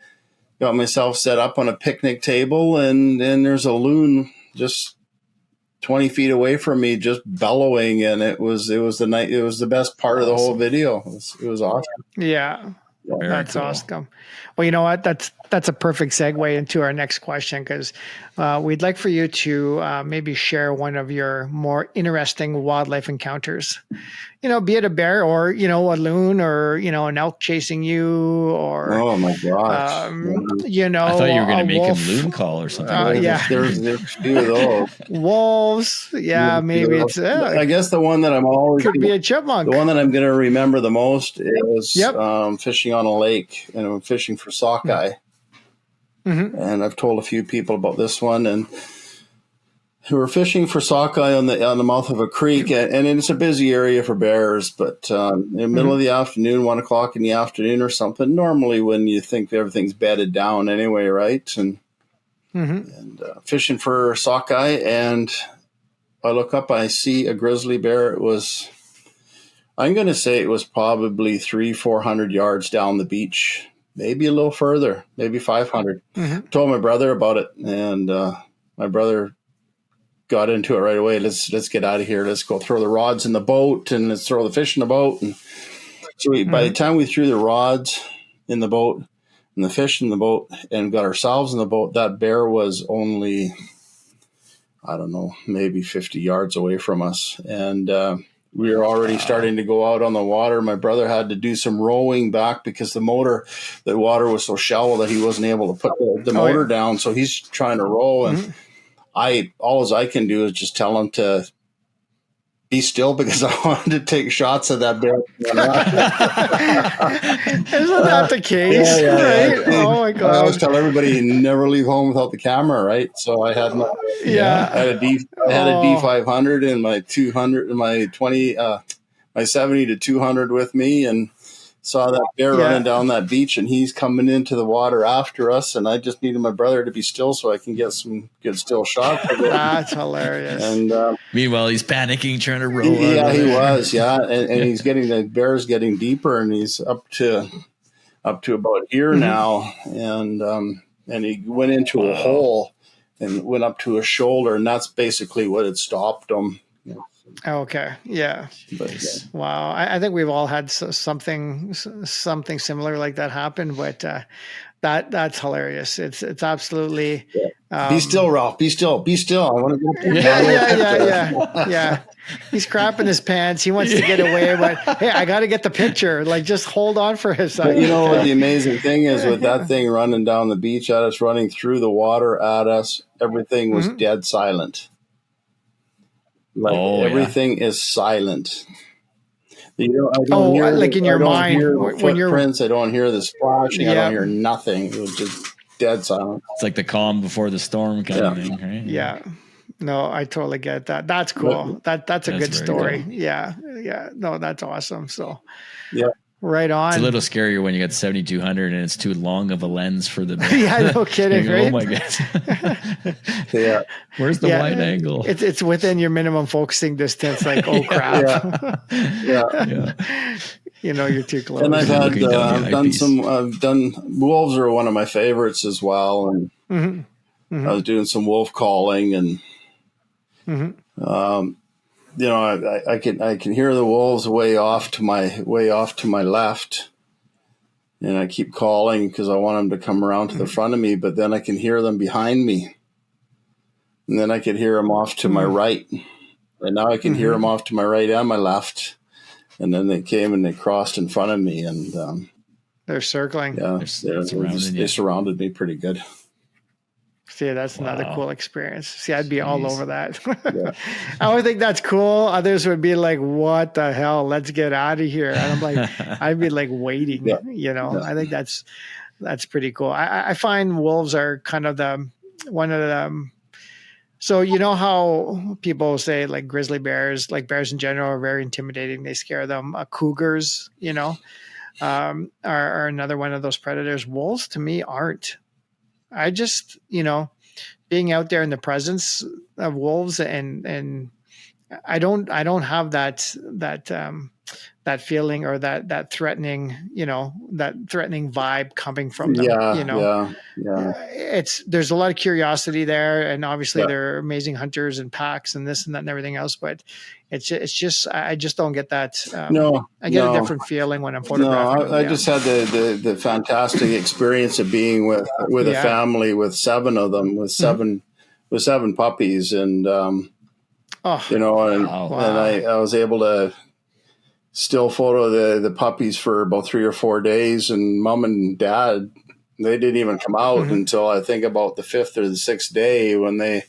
got myself set up on a picnic table, and there's a loon just 20 feet away from me, just bellowing, and it was the best part of the whole video. It was awesome. Yeah. That's awesome. Well, you know what? That's a perfect segue into our next question, because we'd like for you to maybe share one of your more interesting wildlife encounters. You know, be it a bear or, you know, a loon or, you know, an elk chasing you or, oh my gosh, you know, I thought you were going to make wolf. a loon call or something. There's a few of those. Wolves. Yeah, maybe it's, I guess the one that I'm always could be a chipmunk. The one that I'm going to remember the most is fishing on a lake, and I'm fishing for sockeye. And I've told a few people about this one, and we were fishing for sockeye on the mouth of a creek, and it's a busy area for bears. But in the middle of the afternoon, 1 o'clock in the afternoon or something, normally when you think everything's bedded down anyway, right? And fishing for sockeye, and I look up, I see a grizzly bear. I'm going to say it was probably 300-400 yards down the beach, maybe a little further, maybe 500. Told my brother about it, and my brother got into it right away. Let's get out of here. Let's go throw the rods in the boat, and let's throw the fish in the boat. And so by the time we threw the rods in the boat and the fish in the boat and got ourselves in the boat, that bear was only, I don't know, maybe 50 yards away from us. And we were already starting to go out on the water. My brother had to do some rowing back because the water was so shallow that he wasn't able to put the motor down. So he's trying to row, and all I can do is just tell him to be still, because I wanted to take shots of that bear. Isn't that the case? Right? Oh my God! I always tell everybody, never leave home without the camera, right? So I had I had a D500 and my 200 and my 20 my 70 to 200 with me, and saw that bear running down that beach, and he's coming into the water after us, and I just needed my brother to be still so I can get some good still shots of it. That's hilarious. And meanwhile, he's panicking, trying to roll. Yeah, he was. Yeah, and he's the bear's getting deeper, and he's up to about here now, and he went into a hole and went up to a shoulder, and that's basically what had stopped him. Okay. Yeah. Wow. I think we've all had something similar like that happen, but that's hilarious. It's absolutely. Be still, Ralph. Be still. I want to get Yeah. He's crapping his pants. He wants to get away, but hey, I got to get the picture. Like, just hold on for a second. But you know what the amazing thing is, with that thing running down the beach at us, running through the water at us, everything was dead silent. Like everything is silent. I don't hear, like in your mind, when you're footprints, I don't hear the splashing. I don't hear nothing. It was just dead silent. It's like the calm before the storm kind of thing, right? Yeah. No, I totally get that. That's cool. That's a good story. Cool. Yeah. No, that's awesome. So right on. It's a little scarier when you got the 7200 and it's too long of a lens for the no kidding, right? Oh my God. Where's the wide angle? It's within your minimum focusing distance. Like, oh crap. You know, you're too close. And I've done wolves are one of my favorites as well. And I was doing some wolf calling, and I can hear the wolves way off to my left, and I keep calling because I want them to come around to the front of me. But then I can hear them behind me, and then I could hear them off to my right, and now I can hear them off to my right and my left. And then they came and they crossed in front of me, and they're circling. Yeah, they surrounded me pretty good. See, that's another cool experience. See, I'd be all over that. I would think that's cool. Others would be like, "What the hell? Let's get out of here!" And I'm like, I'd be like waiting. I think that's pretty cool. I find wolves are kind of one of the. So you know how people say like grizzly bears, like bears in general, are very intimidating. They scare them. Cougars, are another one of those predators. Wolves, to me, aren't. I just, being out there in the presence of wolves, and I don't have that feeling or that threatening, that threatening vibe coming from them. There's a lot of curiosity there, and obviously they're amazing hunters and packs and this and that and everything else, but it's just I just don't get that. I get a different feeling when I'm photographing. I just had the fantastic experience of being with a family with 7 of them, with 7 puppies, and and I was able to still photo the puppies for about 3 or 4 days, and mom and dad, they didn't even come out until I think about the 5th or the 6th day, when they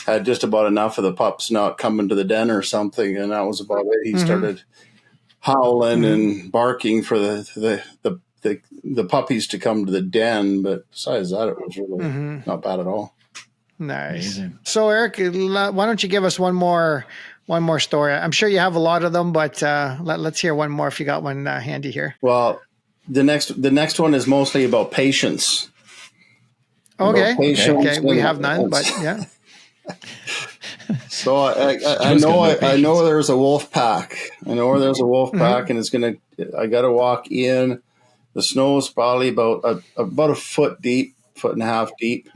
had just about enough of the pups not coming to the den or something, and that was about it. He started howling and barking for the puppies to come to the den, but besides that, it was really not bad at all. Nice. Amazing. So Eric, why don't you give us one more story? I'm sure you have a lot of them, but let's hear one more if you got one handy here. Well, the next one is mostly about patience. Okay. Okay. We have none, but yeah. So I know there's a wolf pack. I know where there's a wolf pack, and I got to walk in. The snow is probably about a foot deep, 1.5 feet deep.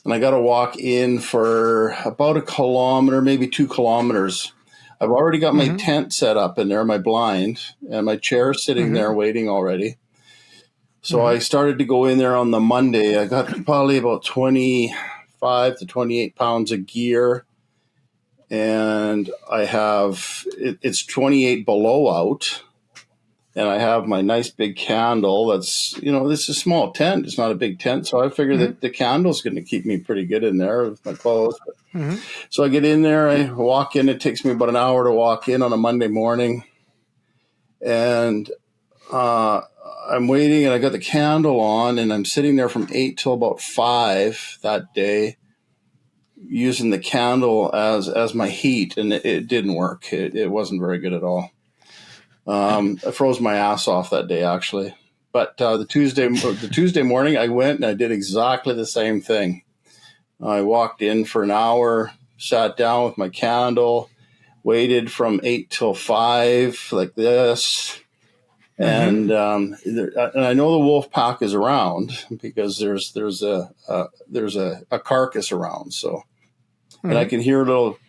And I got to walk in for about 1 kilometer, maybe 2 kilometers. I've already got my tent set up in there, my blind, and my chair sitting there waiting already. So I started to go in there on the Monday. I got probably about 25 to 28 pounds of gear. And I have, it's 28 below out. And I have my nice big candle. That's, this is a small tent. It's not a big tent. So I figure that the candle's going to keep me pretty good in there with my clothes. So I get in there, I walk in. It takes me about an hour to walk in on a Monday morning. And I'm waiting, and I got the candle on, and I'm sitting there from 8 till about 5 that day, using the candle as my heat. And it didn't work. It wasn't very good at all. I froze my ass off that day, actually. But the Tuesday morning, I went and I did exactly the same thing. I walked in for an hour, sat down with my candle, waited from 8 till 5 like this. And I know the wolf pack is around because there's a carcass around. So, and I can hear little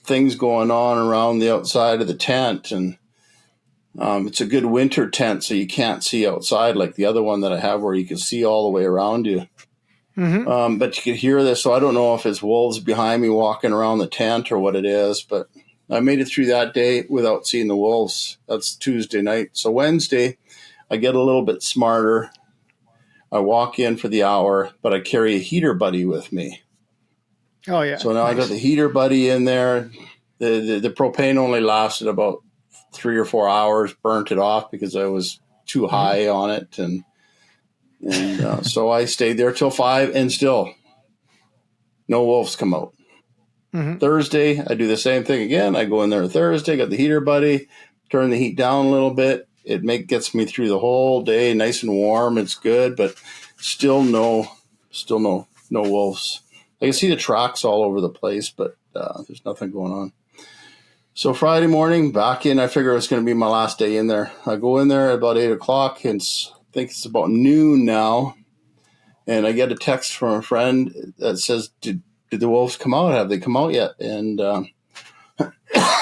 things going on around the outside of the tent, and it's a good winter tent, so you can't see outside like the other one that I have where you can see all the way around you. But you can hear this, so I don't know if it's wolves behind me walking around the tent or what it is, but I made it through that day without seeing the wolves. That's Tuesday night. So Wednesday, I get a little bit smarter. I walk in for the hour, but I carry a heater buddy with me. Oh, yeah. So now I got the heater buddy in there. The propane only lasted about 3 or 4 hours, burnt it off because I was too high on it. And so I stayed there till 5, and still no wolves come out. Thursday, I do the same thing again. I go in there Thursday, got the heater buddy, turn the heat down a little bit. It gets me through the whole day, nice and warm. It's good, but still no wolves. I can see the tracks all over the place, but there's nothing going on. So Friday morning, back in. I figure it's going to be my last day in there. I go in there at about 8 o'clock, and I think it's about noon now. And I get a text from a friend that says, Did the wolves come out? Have they come out yet? And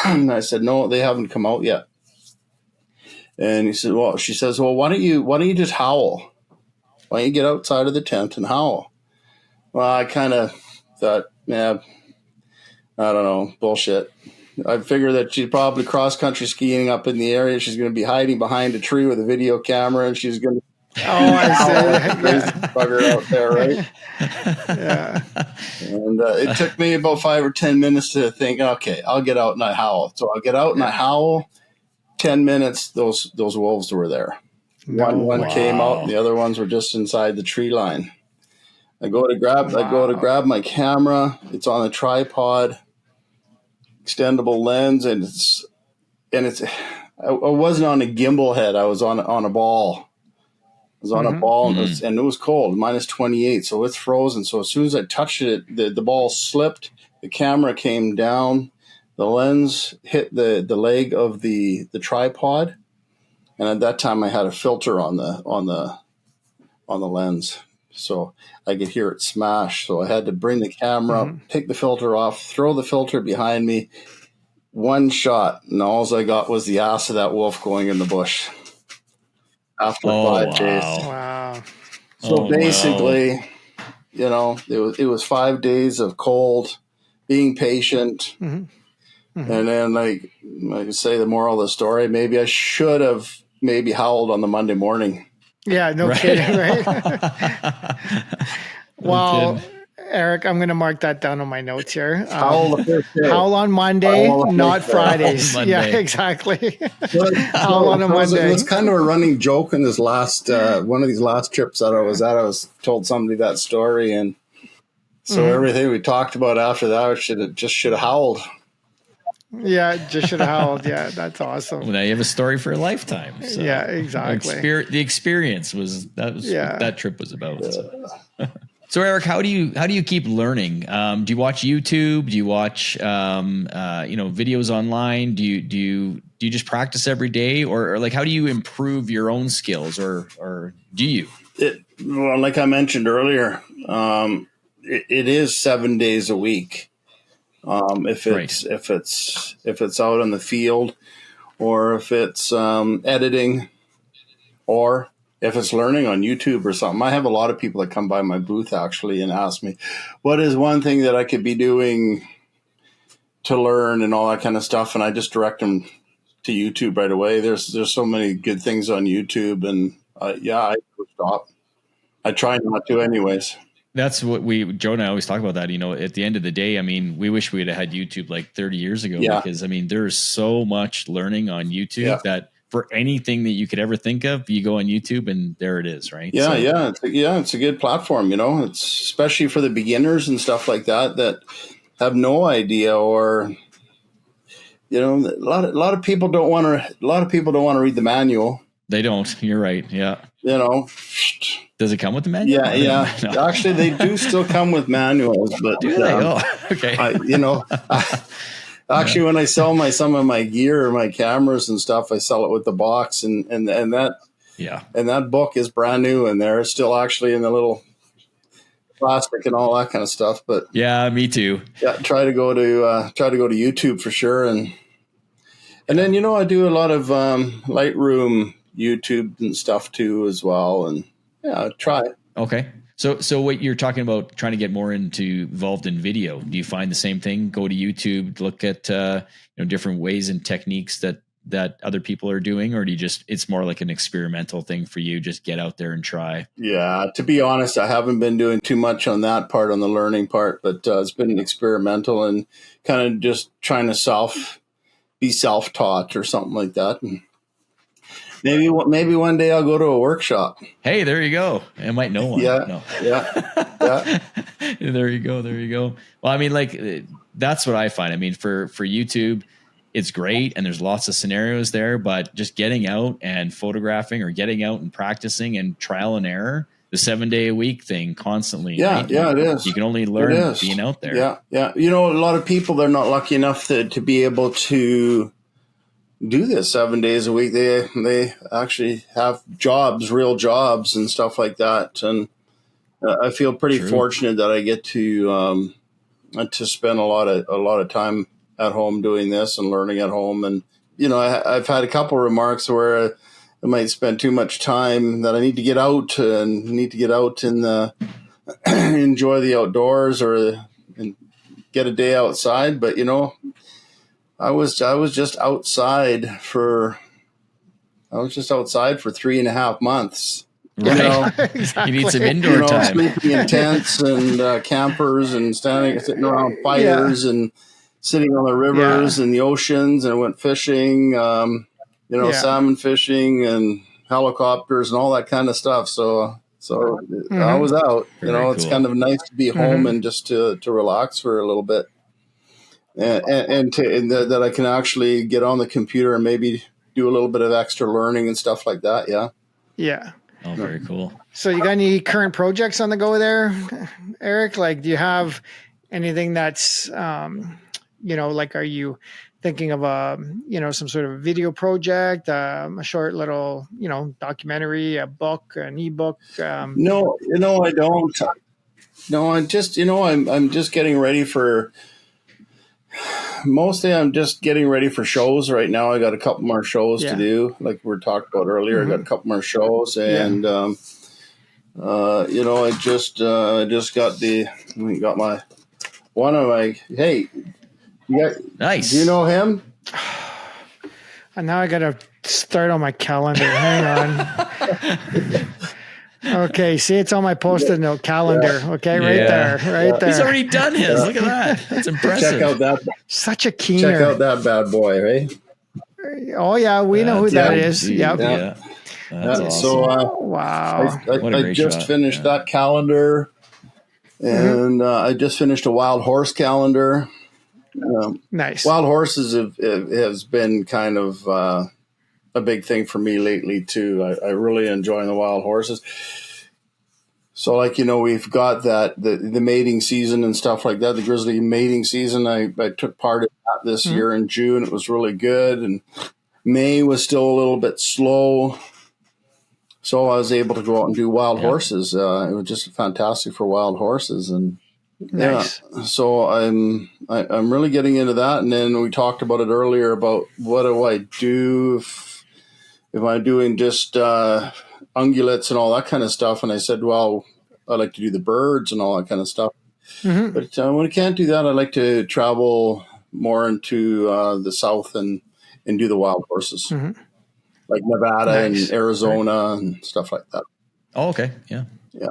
And I said, no, they haven't come out yet. And she says, well, why don't you just howl? Why don't you get outside of the tent and howl? Well, I kind of thought, yeah, I don't know, bullshit. I figured that she's probably cross-country skiing up in the area. She's going to be hiding behind a tree with a video camera, and she's going to crazy bugger out there, right? Yeah. And it took me about 5 or 10 minutes to think, okay, I'll get out and I howl. So I'll get out and I howl. 10 minutes, those wolves were there. One came out, and the other ones were just inside the tree line. I go to grab my camera. It's on a tripod, extendable lens, and I wasn't on a gimbal head. I was on a ball. I was on a ball, and it was cold, minus 28, so it's frozen. So as soon as I touched it, the ball slipped. The camera came down. The lens hit the leg of the tripod, and at that time I had a filter on the lens, so I could hear it smash. So I had to bring the camera up, take the filter off, throw the filter behind me. One shot, and all I got was the ass of that wolf going in the bush. After 5 days. Wow. So basically, it was 5 days of cold, being patient. And then, like I say, the moral of the story, maybe I should have howled on the Monday morning. Yeah, no kidding, right? Well, Eric, I'm going to mark that down on my notes here. Howl the first day. Howl on Monday, not Fridays. Monday. Yeah, exactly. Howl on a Monday. It was kind of a running joke in this last one of these last trips that I was at. I was told somebody that story, and so everything we talked about after that, I should have howled. Yeah, just should have howled. Yeah, that's awesome. Well, now you have a story for a lifetime. So yeah, exactly. The experience was what that trip was about. So Eric, how do you keep learning? Do you watch YouTube? Do you watch videos online? Do you just practice every day, or like how do you improve your own skills, or do you? Well, like I mentioned earlier, it is 7 days a week. If it's out in the field, or if it's editing, or if it's learning on YouTube or something. I have a lot of people that come by my booth actually and ask me, what is one thing that I could be doing to learn and all that kind of stuff, and I just direct them to YouTube right away. There's so many good things on YouTube, and I never stop. I try not to, anyways. That's what Joe and I always talk about that. At the end of the day, I mean, we wish we'd have had YouTube like 30 years ago, because I mean, there's so much learning on YouTube that for anything that you could ever think of, you go on YouTube and there it is, right? It's a good platform. It's especially for the beginners and stuff like that have no idea, or a lot of people don't want to read the manual. They don't. You're right. Yeah. Does it come with the manual? Yeah. No. Actually, they do still come with manuals, but do they? Okay. Actually, when I sell some of my gear, my cameras and stuff, I sell it with the box, and that book is brand new, and they're still actually in the little plastic and all that kind of stuff. But yeah, me too. Yeah, try to go to YouTube for sure, and then I do a lot of Lightroom YouTube and stuff too as well, and try it. Okay. So what you're talking about, trying to get more involved in video, do you find the same thing? Go to YouTube, look at different ways and techniques that other people are doing, or do you it's more like an experimental thing for you, just get out there and try? Yeah, to be honest, I haven't been doing too much on that part, on the learning part, but it's been experimental and kind of just trying to be self-taught or something like that. And maybe one day I'll go to a workshop. Hey, there you go. I might know one. Yeah. There you go. Well, I mean, that's what I find. I mean, for YouTube, it's great, and there's lots of scenarios there, but just getting out and photographing, or getting out and practicing and trial and error, the 7 day a week thing constantly. Yeah, right? It is. You can only learn being out there. Yeah. A lot of people, they're not lucky enough to be able to do this 7 days a week. They actually have real jobs and stuff like that. And I feel pretty fortunate that I get to spend a lot of time at home doing this and learning at home. And, I've had a couple of remarks where I might spend too much time, that I need to get out and enjoy the outdoors and get a day outside. But, I was just outside for 3.5 months. Right. Exactly. You need some indoor time. Sleeping in tents and campers and sitting around fires and sitting on the rivers and the oceans, and I went fishing, salmon fishing and helicopters and all that kind of stuff. So I was out. Very it's cool. kind of nice to be home and just to relax for a little bit, and that I can actually get on the computer and maybe do a little bit of extra learning and stuff like that. Yeah. Yeah. Oh, very cool. So you got any current projects on the go there, Eric? Like, do you have anything that's, like, are you thinking of some sort of video project, a short little, documentary, a book, an ebook? No, I don't. No, I'm just getting ready for. Mostly, I'm just getting ready for shows right now. I got a couple more shows to do, like we were talking about earlier. I got a couple more shows, and I just got Hey, Nice. Do you know him? And now I got to start on my calendar. Hang on. Okay, see, it's on my post-it note calendar. Okay, right there. He's already done his. Look at that. That's impressive. Such a keener. Check out that bad boy, right? Oh yeah, we know who that is. Dude, Yep. Yeah. That's awesome. So wow. I just finished that calendar, and I just finished a wild horse calendar. Nice. Wild horses has been kind of a big thing for me lately too. I really enjoy the wild horses. So we've got the mating season and stuff like that, the grizzly mating season. I took part in that this year in June. It was really good. And May was still a little bit slow. So I was able to go out and do wild horses. It was just fantastic for wild horses. And nice. So I'm really getting into that. And then we talked about it earlier about what do I do if I'm doing just ungulates and all that kind of stuff. And I said, well, I like to do the birds and all that kind of stuff. But when I can't do that, I like to travel more into the south and do the wild horses, like Nevada and Arizona and stuff like that. Oh, okay. Yeah. Yeah.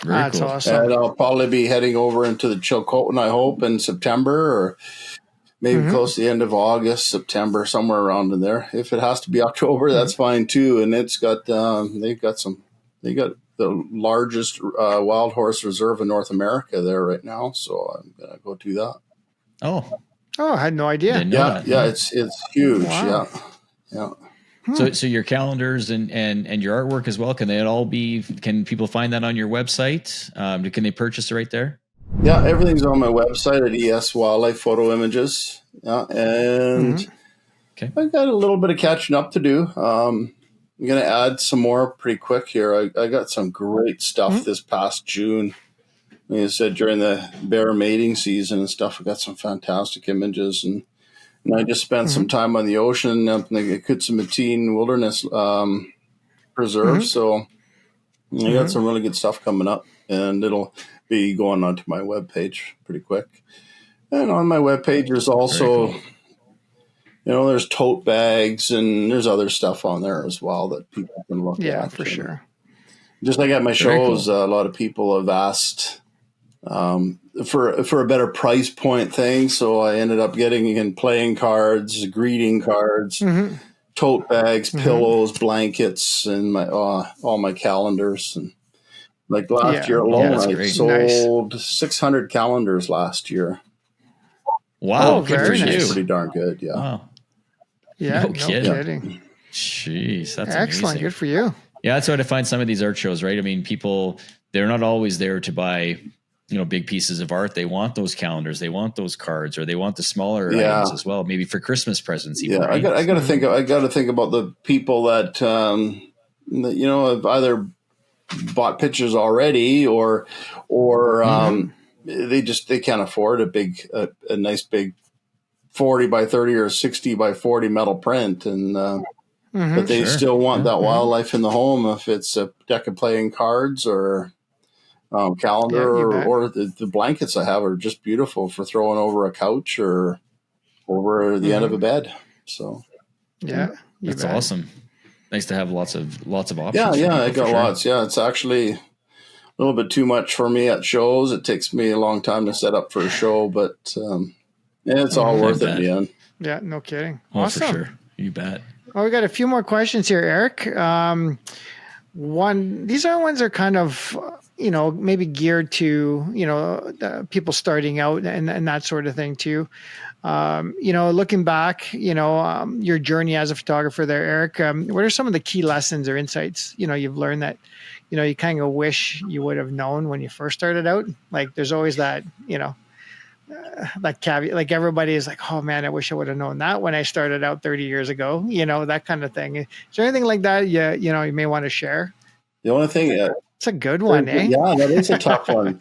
Very cool. Awesome. And I'll probably be heading over into the Chilcotin, I hope, in September, or maybe close to the end of August, September, somewhere around in there. If it has to be October, that's fine too. And it's got they got the largest wild horse reserve in North America there right now. So I'm gonna go do that. Oh, I had no idea. Didn't know that. Yeah, it's huge. Wow. Yeah. So your calendars and your artwork as well, can people find that on your website? Can they purchase it right there? Yeah, everything's on my website at ES Wildlife Photo Images. Yeah, and Okay. I got a little bit of catching up to do. I'm going to add some more pretty quick here. I got some great stuff this past June. Like I said, during the bear mating season and stuff, I got some fantastic images. And I just spent some time on the ocean up in the Kutsumatine Wilderness Preserve. So I got some really good stuff coming up, and it'll be going onto my webpage pretty quick. And on my webpage, there's also, there's tote bags and there's other stuff on there as well that people can look at. Yeah, for sure. Just like at my shows, cool. a lot of people have asked for a better price point thing. So I ended up getting playing cards, greeting cards, tote bags, pillows, blankets, and all my calendars. And like last year alone, I sold 600 calendars last year. Wow, good for nice. you. Pretty darn good, yeah. Wow. Yeah, No kidding. kidding. Jeez, that's Excellent. amazing. Good for you. Yeah, that's why I find some of these art shows, right? I mean, people, they're not always there to buy, big pieces of art. They want those calendars, they want those cards, or they want the smaller items as well, maybe for Christmas presents. Even, right? I got to think about the people that have either bought pictures already or they can't afford a nice big 40 by 30 or 60 by 40 metal print, and but they still want that wildlife in the home, if it's a deck of playing cards or calendar, or the blankets I have are just beautiful for throwing over a couch or over the end of a bed. So that's awesome. Nice to have lots of options. Yeah, I got lots. Yeah, it's actually a little bit too much for me at shows. It takes me a long time to set up for a show, but it's all worth it in the end. Yeah, no kidding. Awesome. For sure. You bet. Well, we got a few more questions here, Eric. These ones are kind of, maybe geared to, people starting out and that sort of thing too. Looking back, your journey as a photographer there, Eric, what are some of the key lessons or insights, you've learned that, you kind of wish you would have known when you first started out? Like there's always that, that caveat, like everybody is like, oh man, I wish I would have known that when I started out 30 years ago, that kind of thing. Is there anything like that you may want to share? The only thing, it's a good one, eh? Yeah, that is a tough one.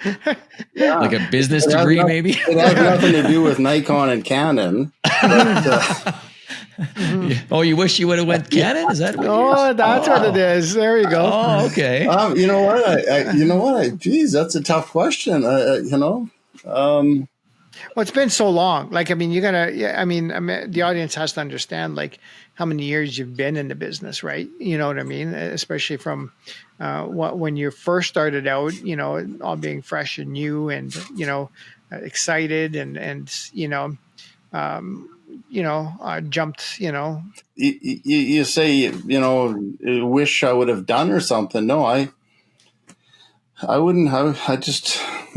Yeah. Like a business degree, maybe? It has nothing to do with Nikon and Canon. But, Oh, you wish you would have went Canon? Is that what that's what it is. There you go. Oh, okay. you know what? Geez, that's a tough question. Well, it's been so long. Like, I mean, the audience has to understand, like, how many years you've been in the business, right? You know what I mean? Especially from when you first started out, all being fresh and new and, excited and jumped, You say, wish I would have done or something. No, I wouldn't have.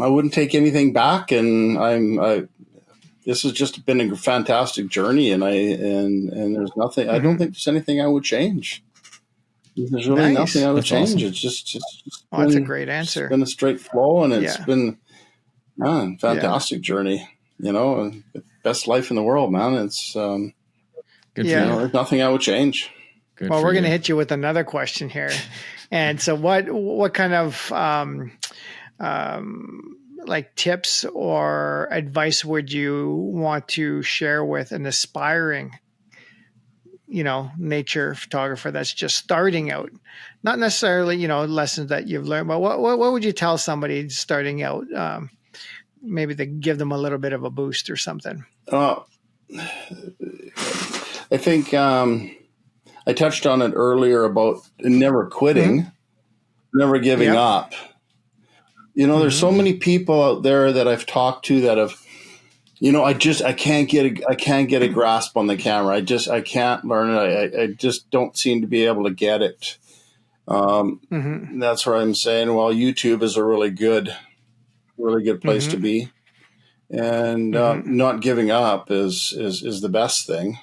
I wouldn't take anything back, and this has just been a fantastic journey, and there's nothing. I don't think there's anything I would change. There's really nothing I would change. Awesome. It's just that's a great answer. It's been a straight flow, and it's been a fantastic journey. Best life in the world, man. It's good. There's nothing I would change. Well, we're going to hit you with another question here. And so what kind of like tips or advice would you want to share with an aspiring, nature photographer that's just starting out? Not necessarily, lessons that you've learned, but what would you tell somebody starting out, maybe to give them a little bit of a boost or something? I think I touched on it earlier about never quitting, never giving up. There's so many people out there that I've talked to that have, I can't get a grasp on the camera. I can't learn it. I just don't seem to be able to get it. That's where I'm saying, well, YouTube is a really good place to be, and not giving up is the best thing.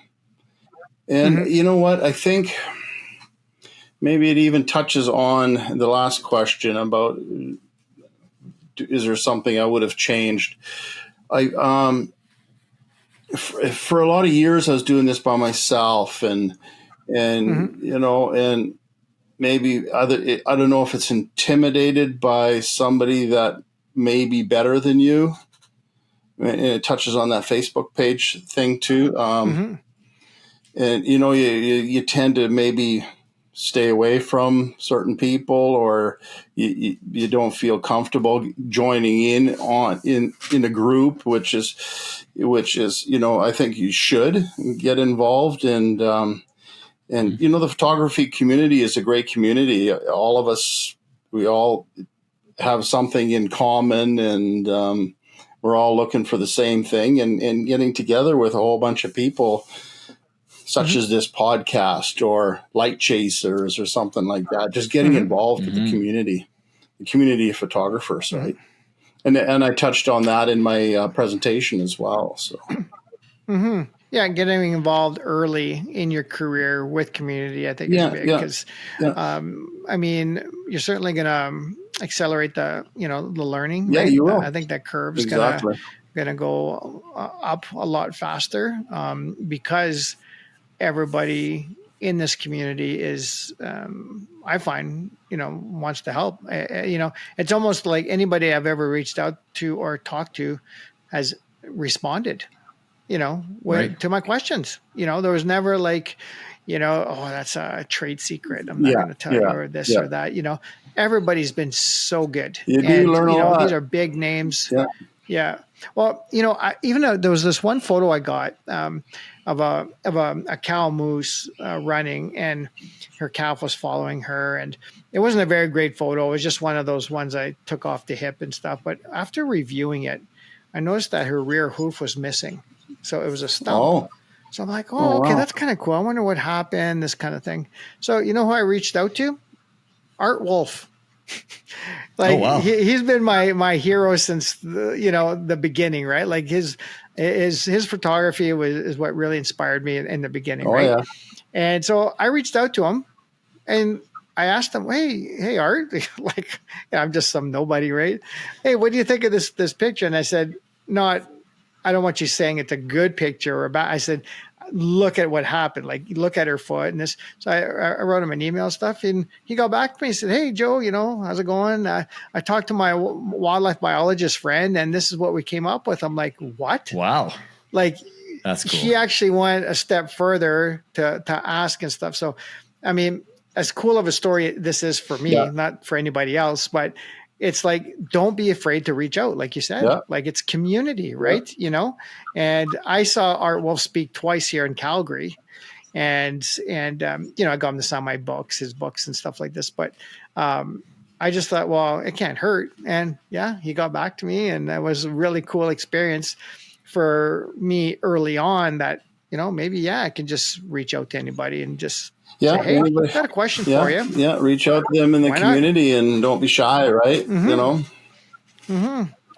And you know what? I think maybe it even touches on the last question about, is there something I would have changed? For a lot of years I was doing this by myself, and and maybe I don't know if it's intimidated by somebody that may be better than you. And it touches on that Facebook page thing too. And you tend to maybe stay away from certain people, or you don't feel comfortable joining in a group, which is I think you should get involved. And the photography community is a great community. All of us, we all have something in common, and we're all looking for the same thing, and getting together with a whole bunch of people, such as this podcast or Light Chasers or something like that. Just getting involved with the community of photographers, right? And I touched on that in my presentation as well. So, yeah, getting involved early in your career with community, I think, is big because, I mean, you're certainly going to accelerate the learning. Yeah, right? you will. I think that curve's going to go up a lot faster because everybody in this community is, I find, wants to help. It's almost like anybody I've ever reached out to or talked to has responded. Right. to my questions. There was never like, oh, that's a trade secret, I'm not going to tell you, or this or that. Everybody's been so good. You And do learn a lot. these are big names. Yeah. Yeah. Well, even though there was this one photo I got of a cow moose running, and her calf was following her, and it wasn't a very great photo. It was just one of those ones I took off the hip and stuff. But after reviewing it, I noticed that her rear hoof was missing, so it was a stump. Oh. So I'm like, okay, wow. that's kind of cool. I wonder what happened, this kind of thing. So you know who I reached out to? Art Wolf. Like, oh, wow. he's been my hero since the beginning, right? Like his photography is what really inspired me in the beginning, right? Yeah. And so I reached out to him, and I asked him, hey Art, like, I'm just some nobody, right? Hey, what do you think of this picture? And I said, I don't want you saying it's a good picture or bad. I said, look at what happened. Like, look at her foot and this. So I wrote him an email and stuff, and he got back to me and said, hey, Joe, how's it going? I talked to my wildlife biologist friend, and this is what we came up with. I'm like, what? Wow. Like, that's cool. He actually went a step further to ask and stuff. So, I mean, as cool of a story this is for me, not for anybody else, but it's like, don't be afraid to reach out. Like you said, like, it's community, right? And I saw Art Wolf speak twice here in Calgary, and I got him to sign my books, his books and stuff like this. But I just thought, well, it can't hurt. And he got back to me, and that was a really cool experience for me early on, that, maybe, I can just reach out to anybody and just say, hey, I've got a question for you. Yeah, reach out to them in the community and don't be shy, right?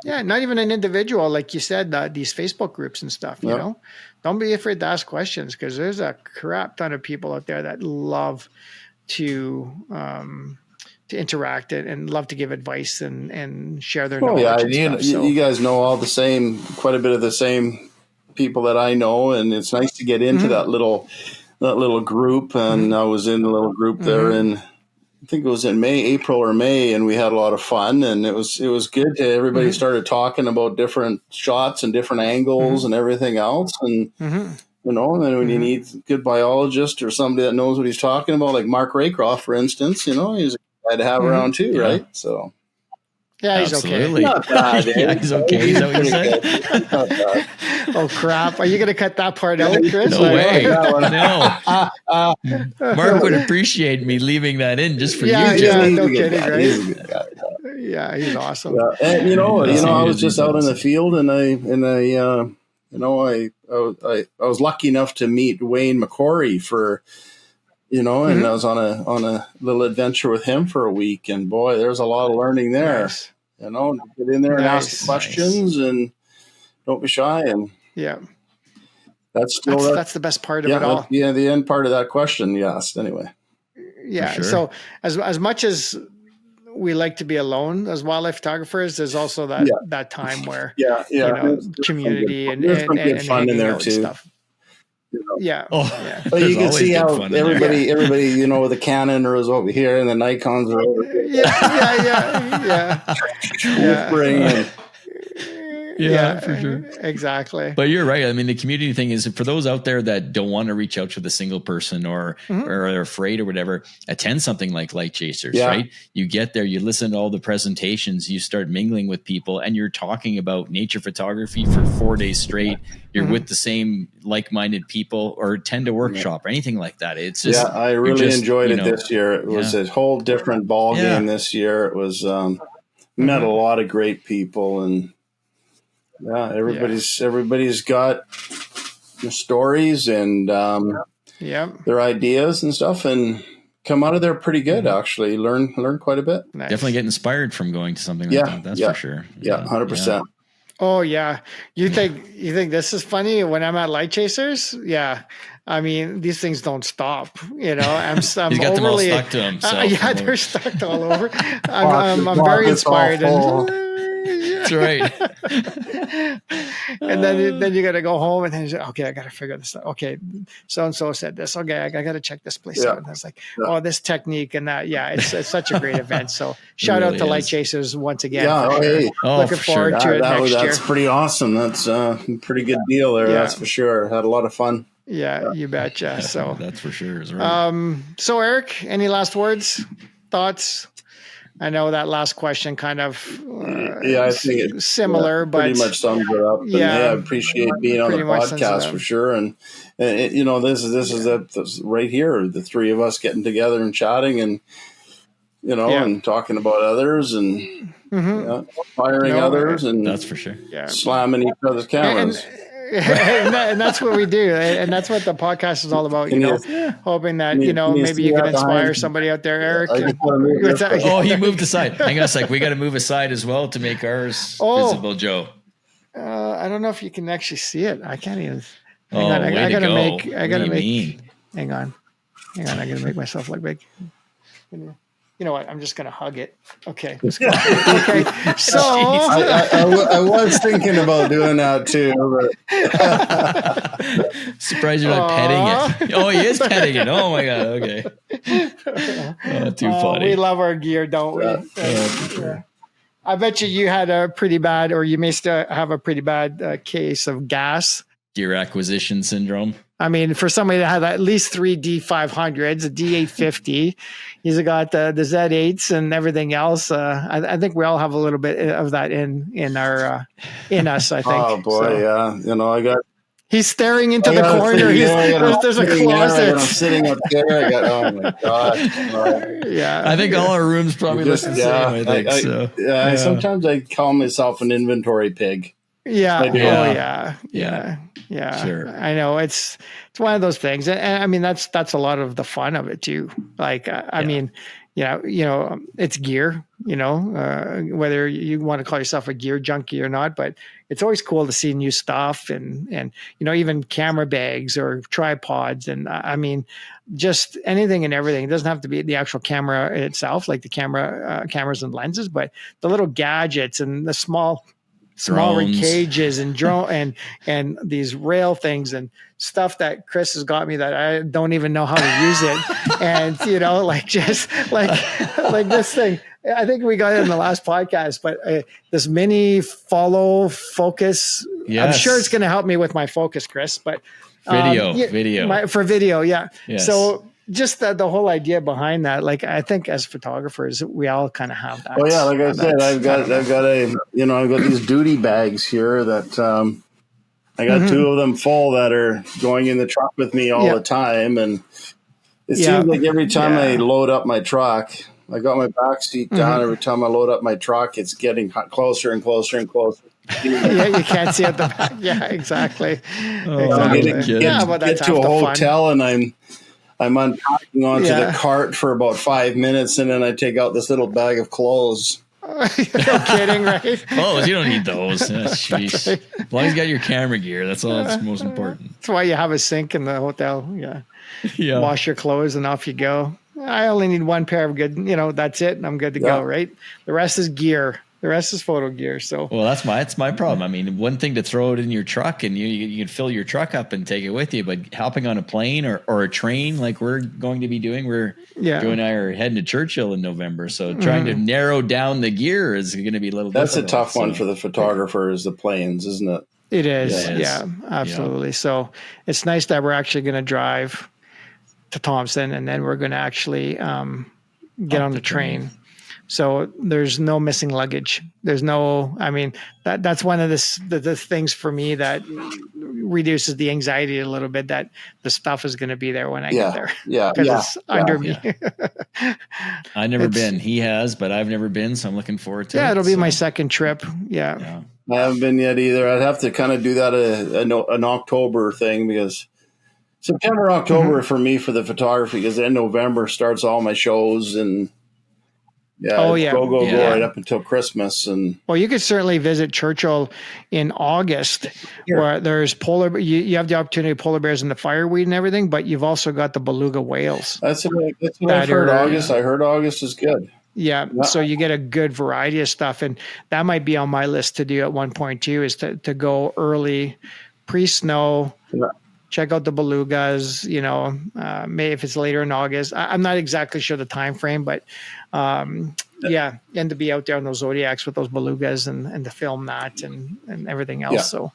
Yeah, not even an individual, like you said, these Facebook groups and stuff, Don't be afraid to ask questions, because there's a crap ton of people out there that love to interact and love to give advice and share their knowledge. You guys know quite a bit of the same people that I know, and it's nice to get into that little group. And I was in a little group there in, I think it was in April or May, and we had a lot of fun, and it was good. Everybody started talking about different shots and different angles and everything else. And, and then when you need a good biologist or somebody that knows what he's talking about, like Mark Raycroft, for instance, he's a guy to have around too, right? So. Yeah, he's absolutely okay. Not bad, eh? He's okay. Is that what you said? Not bad. Oh, crap. Are you going to cut that part out, Chris? No way. No. Mark would appreciate me leaving that in just for you, Joe. Yeah, no He's a good kidding, guy. right? He's a good guy. Yeah, he's awesome. Yeah. And I was just out in the field, and I was lucky enough to meet Wayne McCory for, and I was on a little adventure with him for a week, and boy, there's a lot of learning there. Nice. Get in there and ask questions, and don't be shy. And that's the best part of it all. Yeah, the end part of that question. Yes. Anyway. Yeah. Sure. So as much as we like to be alone as wildlife photographers, there's also that time where there's community and good fun in there too. Stuff. Yeah. But you can see how everybody, with the Canon is over here and the Nikons are over here. Yeah, for sure. Exactly. But you're right. I mean, the community thing is, for those out there that don't want to reach out to the single person or are afraid or whatever, attend something like Light Chasers, right? You get there, you listen to all the presentations, you start mingling with people, and you're talking about nature photography for 4 days straight. You're with the same like-minded people, or attend a workshop or anything like that. It's just, I really enjoyed it this year. It was a whole different ball game this year. It was, met a lot of great people, and everybody's got stories and their ideas and stuff, and come out of there pretty good. Actually, learn quite a bit. Nice. Definitely get inspired from going to something like that. That's for sure. Yeah, 100%. Oh yeah, you think this is funny when I'm at Light Chasers? Yeah, I mean, these things don't stop. I'm He's got them all stuck to himself. They're stuck all over. I'm very inspired. That's right. And then you got to go home and then you're like, okay, I got to figure this out. Okay, so and so said this. Okay, I got to check this place out. And I was like, oh, this technique and that. Yeah, it's such a great event. So shout out to Light Chasers once again. Yeah, for sure. hey. Looking forward to it next year. That's pretty awesome. That's a pretty good deal there. That's for sure. Had a lot of fun. Yeah, you betcha. So that's for sure. Is right. So Eric, any last words, thoughts? I know that last question kind of I think it's similar, but pretty much sums it up. And, I appreciate being on the podcast for sure. And you know, this is right here, the three of us getting together and chatting, and you know, and talking about others, and firing others, and that's for sure. Slamming each other's cameras. And that's what we do, and that's what the podcast is all about. You know, hoping that maybe you can inspire somebody out there, Eric. Oh, he moved aside. Hang on a sec. We got to move aside as well to make ours visible, Joe. I don't know if you can actually see it. I can't even. Hang on. I gotta make. Hang on. I gotta make myself look big. You know what? I'm just going to hug it. Okay. Okay. So I was thinking about doing that too. But. Surprised you're not petting it. Oh, he is petting it. Oh my God. Okay. Too funny. We love our gear, don't we? Yeah. I bet you had a pretty bad, or you may still have a pretty bad case of gas. Gear acquisition syndrome. I mean, for somebody that had at least 3 D500s, a D850, he's got the Z8s and everything else. I think we all have a little bit of that in us. I think. Oh boy, yeah. You know, I got. He's staring into the corner. There's a closet. I'm sitting up there. Oh my God. Yeah. I think all our rooms probably look the same. I think sometimes I call myself an inventory pig. Yeah. Sure. I know it's one of those things, and I mean that's a lot of the fun of it too. Like I mean, it's gear. Whether you want to call yourself a gear junkie or not, but it's always cool to see new stuff and even camera bags or tripods, and I mean just anything and everything. It doesn't have to be the actual camera itself, like the cameras and lenses, but the little gadgets and the smaller cages and drone and these rail things and stuff that Chris has got me that I don't even know how to use it. And like this thing, I think we got it in the last podcast, but this mini follow focus. Yes. I'm sure it's going to help me with my focus, Chris, but video for video. Yeah. Yes. So just the whole idea behind that, like I think as photographers, we all kind of have that. Oh yeah, like I said, I've got these duty bags here that I got 2 of them full that are going in the truck with me all the time, and it seems like every time I load up my truck, I got my back seat down. Every time I load up my truck, it's getting closer and closer and closer. Yeah, you can't see at the back. Yeah, exactly. Get to a hotel fun. And I'm unpacking onto the cart for about 5 minutes, and then I take out this little bag of clothes. No kidding, right? Clothes, you don't need those. Jeez. Right. As long as you got your camera gear, that's all that's most important. That's why you have a sink in the hotel. Yeah. Wash your clothes and off you go. I only need 1 pair of good, that's it, and I'm good to go, right? The rest is gear. The rest is photo gear. So that's my problem. I mean, one thing to throw it in your truck and you can fill your truck up and take it with you, but hopping on a plane or a train like we're going to be doing, Joe and I are heading to Churchill in November. So trying to narrow down the gear is going to be a little difficult. That's a tough one for the photographers, the planes, isn't it? It is. Yeah, absolutely. Yeah. So it's nice that we're actually going to drive to Thompson and then we're going to actually get on the train. So there's no missing luggage. There's no, I mean, that's one of the things for me that reduces the anxiety a little bit, that the stuff is going to be there when I get there. Yeah. Because it's under me. I've never been. He has, but I've never been. So I'm looking forward to it. Yeah, it'll be my second trip. Yeah. I haven't been yet either. I'd have to kind of do that an October thing, because September, October for me for the photography, because then November starts all my shows and go right up until Christmas. And you could certainly visit Churchill in August, where there's you have the opportunity of polar bears and the fireweed and everything, but you've also got the beluga whales. That's what I've heard. August. I heard August is good. Yeah. So you get a good variety of stuff. And that might be on my list to do at one point too, is to go early, pre-snow, check out the belugas, maybe if it's later in August. I'm not exactly sure the time frame, but and to be out there on those zodiacs with those belugas and to film that and everything else. So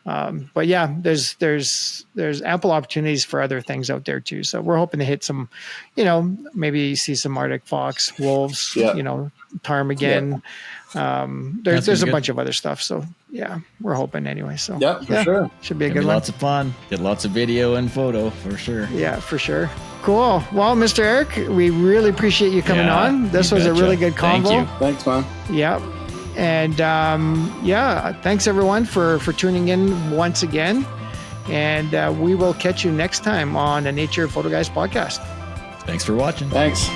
but yeah, there's ample opportunities for other things out there too. So we're hoping to hit some, maybe see some Arctic fox, wolves, ptarmigan. There's a bunch of other stuff. So yeah, we're hoping anyway. So for sure. Should be a good one. Lots of fun. Get lots of video and photo for sure. Yeah, for sure. Cool. Well, Mr. Eric, we really appreciate you coming on. This was a really good convo. Thank you. Thanks, man. Yeah. And thanks everyone for tuning in once again. And we will catch you next time on the Nature Photo Guys podcast. Thanks for watching. Thanks.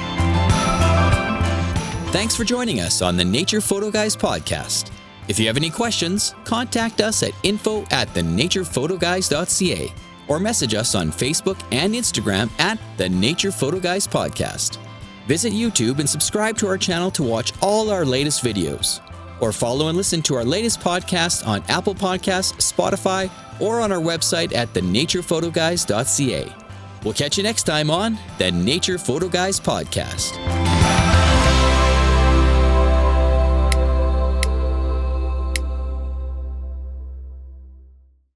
Thanks for joining us on the Nature Photo Guys podcast. If you have any questions, contact us at info@thenaturePhotoGuys.ca or message us on Facebook and Instagram at the Nature Photo Guys podcast. Visit YouTube and subscribe to our channel to watch all our latest videos. Or follow and listen to our latest podcast on Apple Podcasts, Spotify, or on our website at thenaturePhotoGuys.ca. We'll catch you next time on the Nature Photo Guys podcast.